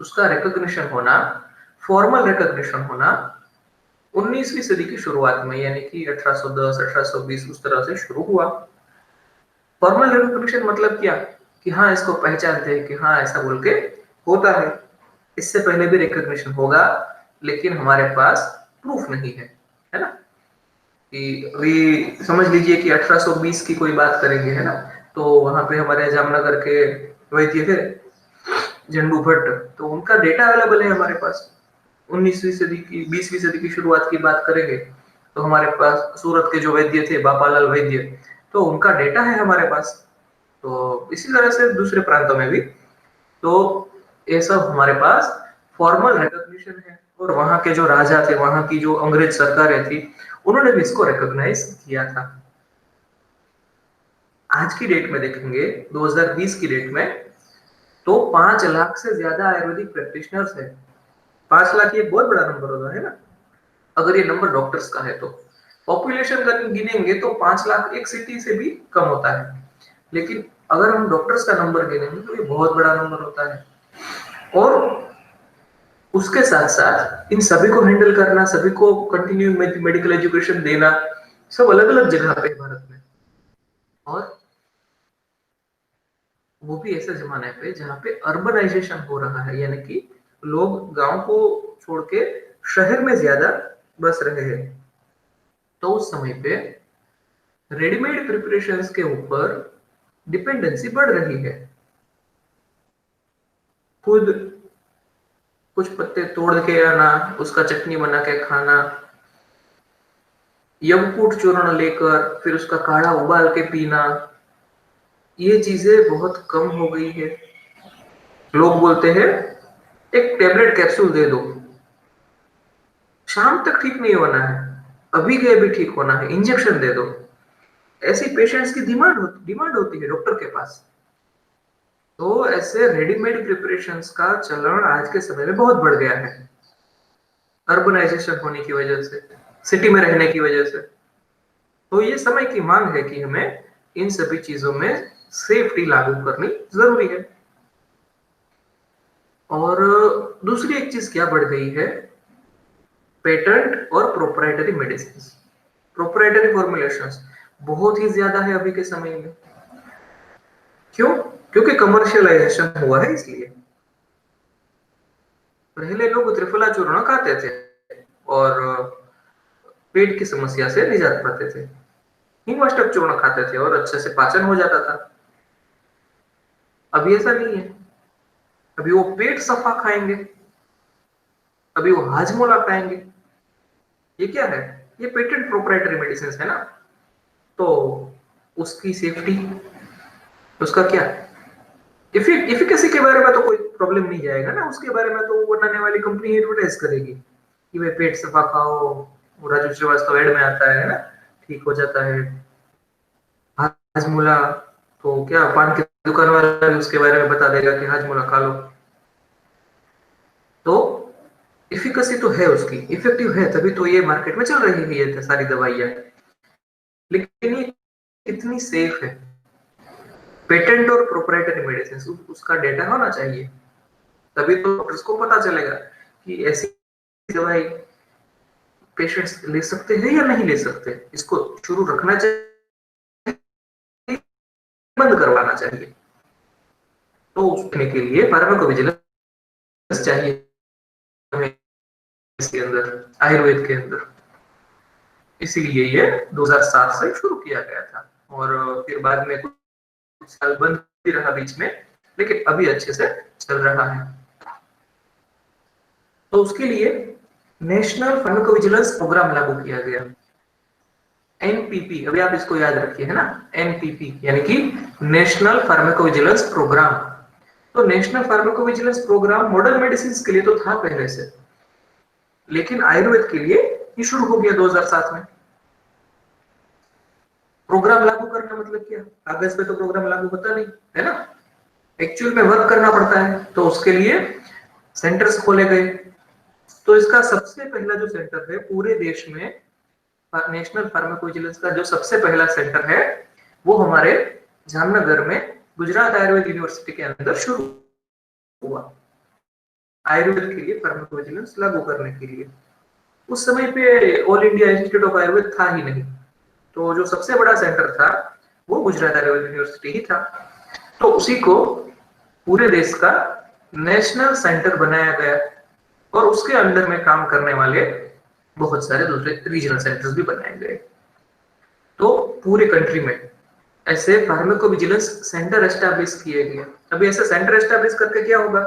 उसका रिकॉग्निशन होना, फॉर्मल रिकॉग्निशन होना 19वीं सदी की शुरुआत में, यानी कि 1810 1820 उस तरह से शुरू हुआ। फॉर्मल रिकॉग्निशन मतलब क्या, कि हाँ, इसको पहचानते हैं कि हाँ, ऐसा बोल के होता है। इससे पहले भी रिकॉग्निशन होगा, लेकिन हमारे पास प्रूफ नहीं है ना। कि अभी समझ लीजिए कि 1820 की कोई बात करेंगे, है ना, तो वहां पे हमारे जामनगर के वैद्य थे, झंडू भट्ट, तो उनका डेटा अवेलेबल है हमारे पास। 19वीं सदी की 20वीं सदी की शुरुआत की बात करेंगे तो हमारे पास सूरत के जो वैद्य थे बापालाल वैद्य, तो उनका डेटा है हमारे पास। तो इसी तरह से दूसरे प्रांतों में भी, तो ये सब हमारे पास फॉर्मल रिकॉग्निशन है। और वहां के जो राजा थे, वहां की जो अंग्रेज सरकारें थी, उन्होंने भी इसको रिकॉग्नाइज किया था। आज की डेट में देखेंगे 2020 की डेट में, तो 5 लाख से ज्यादा आयुर्वेदिक प्रैक्टिशनर्स है। 5 लाख ये बहुत बड़ा नंबर होता है ना, अगर ये नंबर डॉक्टर्स का है तो। पॉपुलेशन का गिनेंगे तो 5 लाख एक सिटी से भी कम होता है, लेकिन अगर हम डॉक्टर्स का नंबर गिनेंगे तो ये बहुत बड़ा नंबर होता है। और उसके साथ साथ इन सभी को हैंडल करना, सभी को कंटिन्यू मेडिकल एजुकेशन देना, सब अलग अलग जगह पे है भारत में। और वो भी ऐसे जमाने पे जहाँ पे अर्बनाइजेशन हो रहा है, यानी कि लोग गांव को छोड़ के शहर में ज्यादा बस रहे हैं। तो उस समय पे रेडीमेड प्रिपरेशंस के ऊपर डिपेंडेंसी बढ़ रही है। खुद कुछ पत्ते तोड़ के आना, उसका चटनी बना के खाना, यमकूट चूर्ण लेकर फिर उसका काढ़ा उबाल के पीना, ये चीजें बहुत कम हो गई है। लोग बोलते हैं एक टेबलेट कैप्सूल दे दो, शाम तक ठीक नहीं होना है, अभी के अभी ठीक होना है, इंजेक्शन दे दो। ऐसी पेशेंट्स की डिमांड होती है डॉक्टर के पास। तो ऐसे रेडीमेड प्रिपरेशंस का चलन आज के समय में बहुत बढ़ गया है, अर्बनाइजेशन होने की वजह से, सिटी में रहने की वजह से। तो ये समय की मांग है कि हमें इन सभी चीजों में सेफ्टी लागू करनी जरूरी है। और दूसरी एक चीज क्या बढ़ गई है, पेटेंट और प्रोप्राइटरी मेडिसिन, प्रोप्राइटरी फॉर्मुलेशंस बहुत ही ज्यादा है अभी के समय में। क्यों? क्योंकि कमर्शियलाइजेशन हुआ है इसलिए। पहले लोग त्रिफला चूर्ण खाते थे और पेट की समस्या से निजात पाते थे, हिंगवाष्टक चूर्ण खाते थे और अच्छे से पाचन हो जाता था। अभी ऐसा नहीं है, अभी वो पेट सफा खाएंगे, अभी वो हाजमोला खाएंगे। ये क्या है? ये पेटेंट प्रोप्राइटरी मेडिसिन है ना। तो उसकी सेफ्टी, उसका क्या इफिकेसी के बारे में तो कोई प्रॉब्लम नहीं जाएगा ना, उसके बारे में तो वो बनाने वाली कंपनी एडवर्टाइज करेगी कि भाई पेट सफा खाओ, वो राजू श्रीवास्तव एड में आता है ना, ठीक हो जाता है। हाजमोला तो क्या, पान की दुकान वाला भी उसके बारे में बता देगा कि हाजमोला खा लो। तो इफिकेसी तो है उसकी, इफेक्टिव है, तभी तो ये मार्केट में चल रही है ये सारी दवाइयां। लेकिन ये कितनी सेफ है? पेटेंट और प्रोप्राइटरी मेडिसिन, उसका डेटा होना चाहिए, तभी तो डॉक्टर्स को पता चलेगा कि ऐसी दवाई पेशेंट्स ले सकते हैं या नहीं ले सकते, इसको शुरू रखना चाहिए, बंद करवाना चाहिए। तो उसके के लिए फार्माकोविजिलेंस चाहिए हमें इसके अंदर, आयुर्वेद के अंदर। इसीलिए ये 2007 से शुरू किया गया था और फिर बाद में कुछ साल बंद भी रहा बीच में, लेकिन अभी अच्छे से चल रहा है। तो उसके लिए नेशनल फार्माकोविजिलेंस प्रोग्राम लागू किया गया, एनपीपी। अभी आप इसको याद रखिए, है ना, एनपीपी यानी कि नेशनल फार्माकोविजिलेंस प्रोग्राम। तो national pharmacovigilance programme modern medicine के लिए तो था पहले से, लेकिन आयुर्वेद के लिए ये शुरू हो गया 2007 में। प्रोग्राम लागू करना मतलब क्या, कागज पे तो प्रोग्राम लागू होता नहीं है ना, एक्चुअल में वर्क करना पड़ता है। तो उसके लिए सेंटर्स खोले गए। तो इसका सबसे पहला जो सेंटर है पूरे देश में, नेशनल फार्माकोविजिलेंस का जो सबसे पहला सेंटर है, वो हमारे जामनगर में गुजरात आयुर्वेद यूनिवर्सिटी के अंदर शुरू हुआ, आयुर्वेद के लिए फार्माकोविजिलेंस लागू करने के लिए। उस समय पे all India institute of Ayurveda था ही नहीं, तो जो सबसे बड़ा सेंटर था वो गुजरात आयुर्वेद यूनिवर्सिटी ही था। तो उसी को पूरे देश का नेशनल सेंटर बनाया गया और उसके अंडर में काम करने वाले बहुत सारे दूसरे रीजनल सेंटर्स भी बनाए गए। तो पूरे कंट्री में ऐसे फार्माकोविजिलेंस सेंटर एस्टैब्लिश किए गए। अभी ऐसे सेंटर एस्टैब्लिश करके क्या होगा,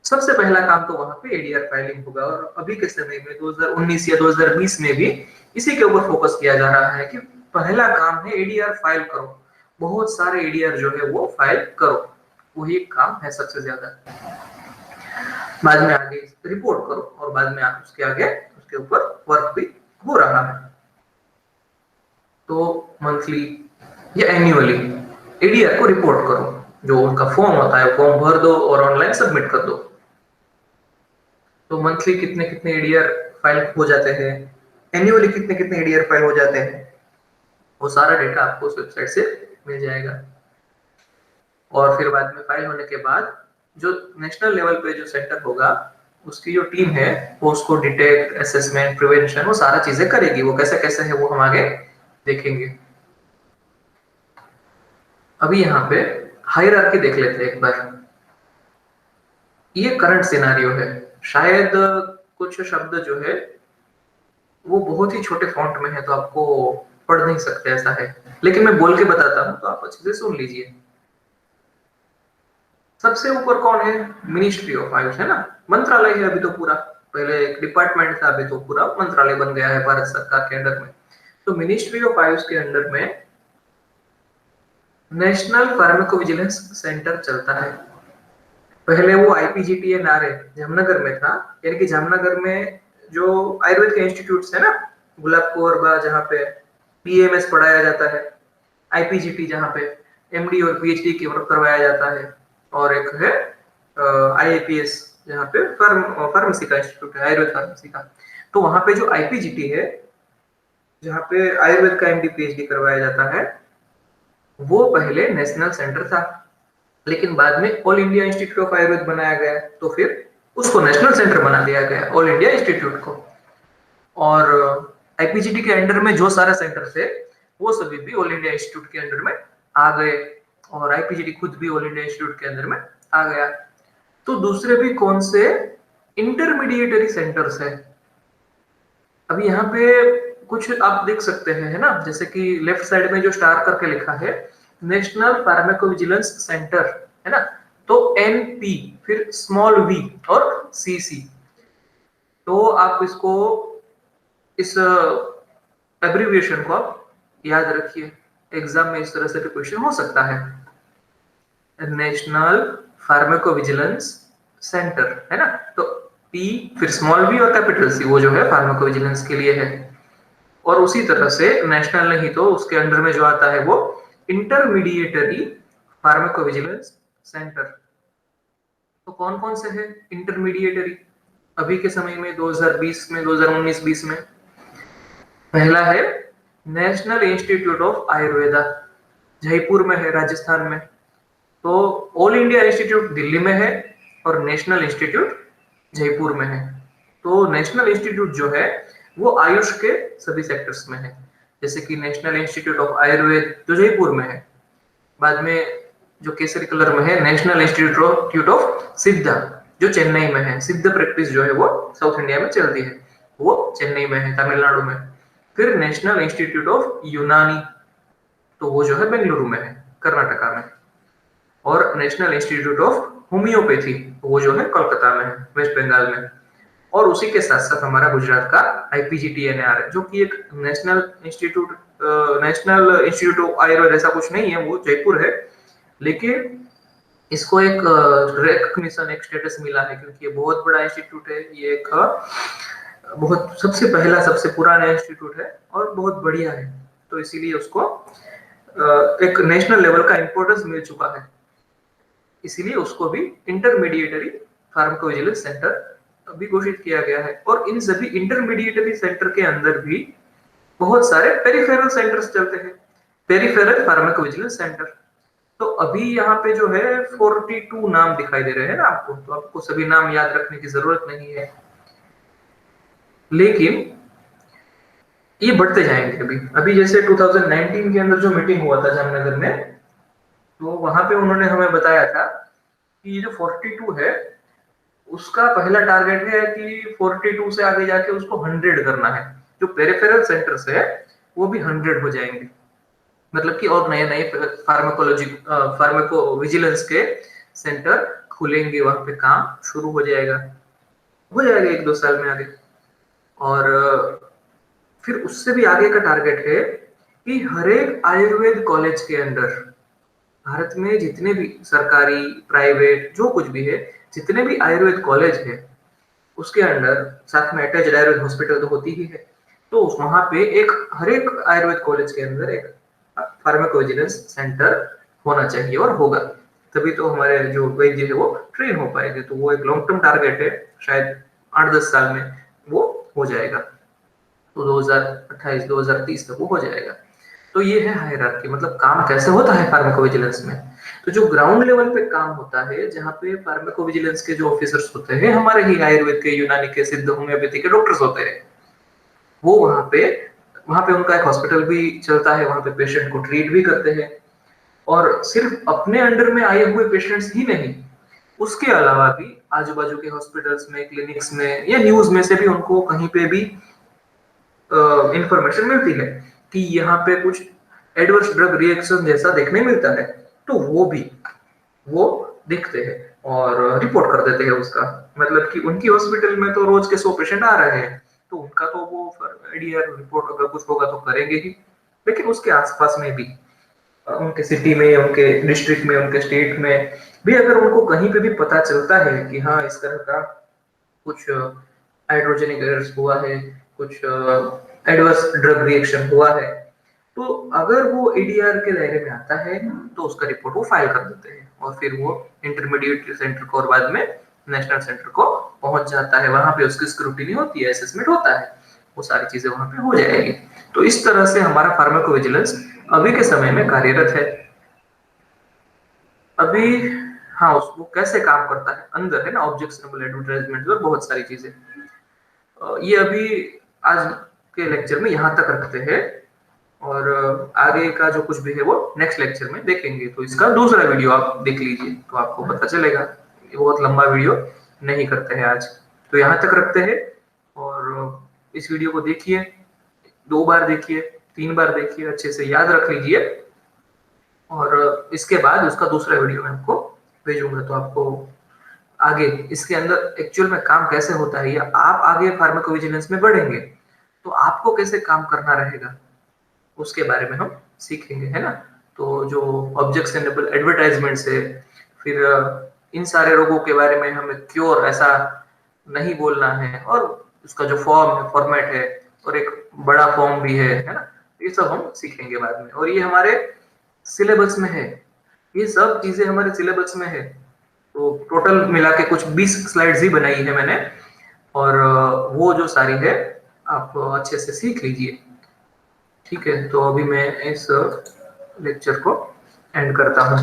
सबसे पहला काम तो वहां पे एडीआर फाइलिंग होगा। और अभी के समय में 2019 या 2020 में भी इसी के ऊपर फोकस किया जा रहा है कि पहला काम है एडीआर फाइल करो, बहुत सारे एडीआर जो है वो फाइल करो, वही काम है सबसे ज्यादा। बाद में आगे रिपोर्ट करो और बाद में आप उसके आगे उसके ऊपर वर्क भी हो रहा है। तो मंथली या एन्युअली एडीआर को रिपोर्ट करो, जो उनका फॉर्म होता है फॉर्म भर दो और ऑनलाइन सबमिट कर दो। तो मंथली कितने कितने एडीआर फाइल हो जाते हैं, एन्युअली कितने कितने एडीआर फाइल हो जाते हैं, वो सारा डेटा आपको उस वेबसाइट से मिल जाएगा। और फिर बाद में फाइल होने के बाद जो नेशनल लेवल पे जो सेंटर होगा, उसकी जो टीम है वो उसको डिटेक्ट, असेसमेंट, प्रिवेंशन, वो सारा चीजें करेगी। वो कैसे कैसे है वो हम आगे देखेंगे। अभी यहाँ पे हायरार्की देख लेते हैं एक बार। ये करंट सिनारियो है, शायद कुछ शब्द जो है वो बहुत ही छोटे फॉन्ट में है तो आपको पढ़ नहीं सकते ऐसा है, लेकिन मैं बोल के बताता हूँ तो आप अच्छे से सुन लीजिए। सबसे ऊपर कौन है, मिनिस्ट्री ऑफ आयुष है ना, मंत्रालय है अभी तो पूरा, पहले एक डिपार्टमेंट था अभी तो पूरा मंत्रालय बन गया है भारत सरकार के अंडर में। तो मिनिस्ट्री ऑफ आयुष के अंडर में नेशनल फार्माकोविजिलेंस सेंटर चलता है। पहले वो आईपीजीटीएनआरए जामनगर में था, यानी कि जामनगर में जो आयुर्वेद के इंस्टीट्यूट्स है ना, गुलाब कोरबा जहाँ पे पीएमएस पढ़ाया जाता है, आईपीजीटी जहाँ पे एमडी और पीएचडी की वर्क करवाया जाता है, और एक है आईएपीएस जहाँ पे फार्मेसी का इंस्टीट्यूट है, आयुर्वेद फार्मेसी का। तो वहां पे जो आईपीजीटी है जहाँ पे आयुर्वेद का एमडी पीएचडी करवाया जाता है, वो पहले नेशनल सेंटर था, लेकिन बाद में all India institute of Ayurveda बनाया गया, तो फिर उसको नेशनल सेंटर बना दिया गया, ऑल इंडिया इंस्टीट्यूट को। और आईपीजीटी के अंडर में जो सारे सेंटर थे वो सभी भी ऑल इंडिया इंस्टीट्यूट के अंडर में आ गए, और आईपीजीटी खुद भी ऑल इंडिया इंस्टीट्यूट के अंदर में आ गया। तो दूसरे भी कौन से इंटरमीडिएटरी सेंटर्स है, अभी यहाँ पे कुछ आप देख सकते हैं है ना, जैसे कि लेफ्ट साइड में जो स्टार करके लिखा है नेशनल फार्माकोविजिलेंस सेंटर है ना, तो एनपी फिर स्मॉल वी और सीसी। तो आप इसको इस एब्रिविएशन को आप याद रखिए, एग्जाम में इस तरह से क्वेश्चन हो सकता है। नेशनल फार्माकोविजिलेंस सेंटर है ना, तो पी फिर स्मॉल वी और कैपिटल सी, वो जो है फार्माकोविजिलेंस के लिए है। और उसी तरह से नेशनल नहीं तो उसके अंडर में जो आता है वो इंटरमीडिएटरी फार्माकोविजिलेंस सेंटर। तो कौन कौन से है इंटरमीडिएटरी अभी के समय में 2020 में 2019-20 में? पहला है national institute of Ayurveda, Jaipur में है राजस्थान में। तो ऑल इंडिया इंस्टीट्यूट दिल्ली में है और नेशनल इंस्टीट्यूट जयपुर में है। तो नेशनल इंस्टीट्यूट जो है वो आयुष के सभी सेक्टर्स में है, जैसे कि नेशनल इंस्टीट्यूट ऑफ आयुर्वेद जो जयपुर में है, बाद में जो केसरी कलर में है नेशनल इंस्टीट्यूट ऑफ सिद्धा जो चेन्नई में है, सिद्ध प्रैक्टिस जो है वो साउथ इंडिया में चलती है, वो चेन्नई में है तमिलनाडु में। फिर नेशनल इंस्टीट्यूट ऑफ यूनानी, तो वो जो है बेंगलुरु में है कर्नाटका में। और नेशनल इंस्टीट्यूट ऑफ होम्योपैथी, वो जो है कोलकाता में है वेस्ट बंगाल में। और उसी के साथ साथ हमारा गुजरात का आईपीजीटीएनआर है, जो कि एक नेशनल इंस्टीट्यूट ऑफ आयुर्वेद ऐसा कुछ नहीं है, वो जयपुर है, लेकिन इसको एक रिकॉग्निशन, एक स्टेटस मिला है क्योंकि ये बहुत बड़ा इंस्टीट्यूट है। ये एक बहुत सबसे पहला सबसे पुराना इंस्टीट्यूट है और बहुत बढ़िया है, तो इसीलिए उसको एक नेशनल लेवल का इंपॉर्टेंस मिल चुका है, इसीलिए उसको भी इंटरमीडिएटरी फार्माकोविजिलेंस सेंटर अभी घोषित किया गया है। और इन सभी इंटरमीडिएटरी सेंटर के अंदर भी बहुत सारे पेरिफेरल सेंटर्स चलते हैं, पेरिफेरल फार्माकोविजिलेंस सेंटर। तो अभी यहाँ पे जो है 42 नाम दिखाई दे रहे हैं ना आपको, तो आपको सभी नाम याद रखने की जरूरत नहीं है, लेकिन ये बढ़ते जाएंगे। अभी अभी जैसे 2019 के अंदर जो मीटिंग हुआ था जामनगर में, तो वहां पे उन्होंने हमें बताया था कि ये जो 42 है उसका पहला टारगेट है कि 42 से आगे जाके उसको 100 करना है, जो पेरिफेरल सेंटर्स है वो भी 100 हो जाएंगे। मतलब कि और नए नए फार्माको विजिलेंस के सेंटर खुलेंगे, वहां पे काम शुरू हो जाएगा 1-2 साल में आगे। और फिर उससे भी आगे का टारगेट है कि हर एक आयुर्वेद कॉलेज के अंदर भारत में जितने भी सरकारी प्राइवेट जो कुछ भी है, जितने भी आयुर्वेद कॉलेज है उसके अंदर साथ में अटैच्ड आयुर्वेद हॉस्पिटल तो होती ही है, तो वहां पे एक हर एक आयुर्वेद कॉलेज के अंदर एक फार्माकोविजिलेंस सेंटर होना चाहिए और होगा। तभी तो हमारे जो वैद्य है वो ट्रेन हो पाएंगे। तो वो एक लॉन्ग टर्म टारगेट है, शायद 8-10 साल में वो हो जाएगा। तो 2028-2030 तक वो हो जाएगा। तो ये है हायरार्की, मतलब काम कैसे होता है फार्माकोविजिलेंस में। तो जो ग्राउंड लेवल पे काम होता है, जहाँ पे फार्माकोविजिलेंस के जो ऑफिसर्स होते हैं, हमारे ही आयुर्वेद के, यूनानी के, सिद्ध, होम्योपैथी के डॉक्टर्स होते हैं, वो वहां पे उनका एक हॉस्पिटल भी चलता है, वहां पे पेशेंट को ट्रीट भी करते हैं। और सिर्फ अपने अंडर में आए हुए पेशेंट्स ही नहीं, उसके अलावा भी आजू बाजू के हॉस्पिटल्स में, क्लिनिक्स में या न्यूज में से भी उनको कहीं पे भी इंफॉर्मेशन मिलती है कि यहाँ पे कुछ एडवर्स ड्रग रिएक्शन जैसा देखने मिलता है, तो वो देखते हैं और रिपोर्ट कर देते हैं उसका। मतलब कि उनकी हॉस्पिटल में तो रोज के 100 पेशेंट आ रहे हैं, तो उनका तो वो एडीआर रिपोर्ट अगर कुछ होगा तो करेंगे ही। लेकिन उसके आसपास में भी उनके सिटी में, उनके डिस्ट्रिक्ट में, उनके स्टेट में भी अगर उनको कहीं पे भी पता चलता है कि हाँ इस तरह का कुछ हाइड्रोजेनिक एरर्स हुआ है, कुछ एडवर्स ड्रग रिएक्शन हुआ है, तो अगर वो एडीआर के दायरे में आता है तो उसका रिपोर्ट वो फाइल कर देते हैं और फिर वो इंटरमीडिएट सेंटर को और बाद में नेशनल सेंटर को पहुंच जाता है। वहां पे उसकी स्क्रूटिनी होती है, असेसमेंट होता है, वो सारी चीजें वहां पे हो जाएगी। तो इस तरह से हमारा फार्माकोविजिलेंस अभी के समय में कार्यरत है। अभी हाँ, उसको कैसे काम करता है अंदर है ना, ऑब्जेक्शनेबल एडवर्टाइजमेंट और बहुत सारी चीजें, ये अभी आज के लेक्चर में यहाँ तक रखते हैं। और आगे का जो कुछ भी है वो नेक्स्ट लेक्चर में देखेंगे। तो इसका दूसरा वीडियो आप देख लीजिए तो आपको पता चलेगा। ये बहुत लंबा वीडियो नहीं करते हैं आज, तो यहाँ तक रखते हैं। और इस वीडियो को देखिए, 2 बार देखिए, 3 बार देखिए, अच्छे से याद रख लीजिए। और इसके बाद उसका दूसरा वीडियो मैं आपको भेजूंगा, तो आपको आगे इसके अंदर एक्चुअल में काम कैसे होता है, या आप आगे फार्माकोविजिलेंस में बढ़ेंगे तो आपको कैसे काम करना रहेगा उसके बारे में हम सीखेंगे, है ना। तो जो ऑब्जेक्शनेबल एडवर्टाइजमेंट्स है, फिर इन सारे रोगों के बारे में हमें क्योर ऐसा नहीं बोलना है, और उसका जो फॉर्म है, फॉर्मेट है, और एक बड़ा फॉर्म भी है ना, ये सब हम सीखेंगे बाद में। और ये हमारे सिलेबस में है, ये सब चीजें हमारे सिलेबस में है। तो टोटल मिला के कुछ 20 स्लाइड्स ही बनाई है मैंने, और वो जो सारी है आप अच्छे से सीख लीजिए। ठीक है, तो अभी मैं इस लेक्चर को एंड करता हूँ।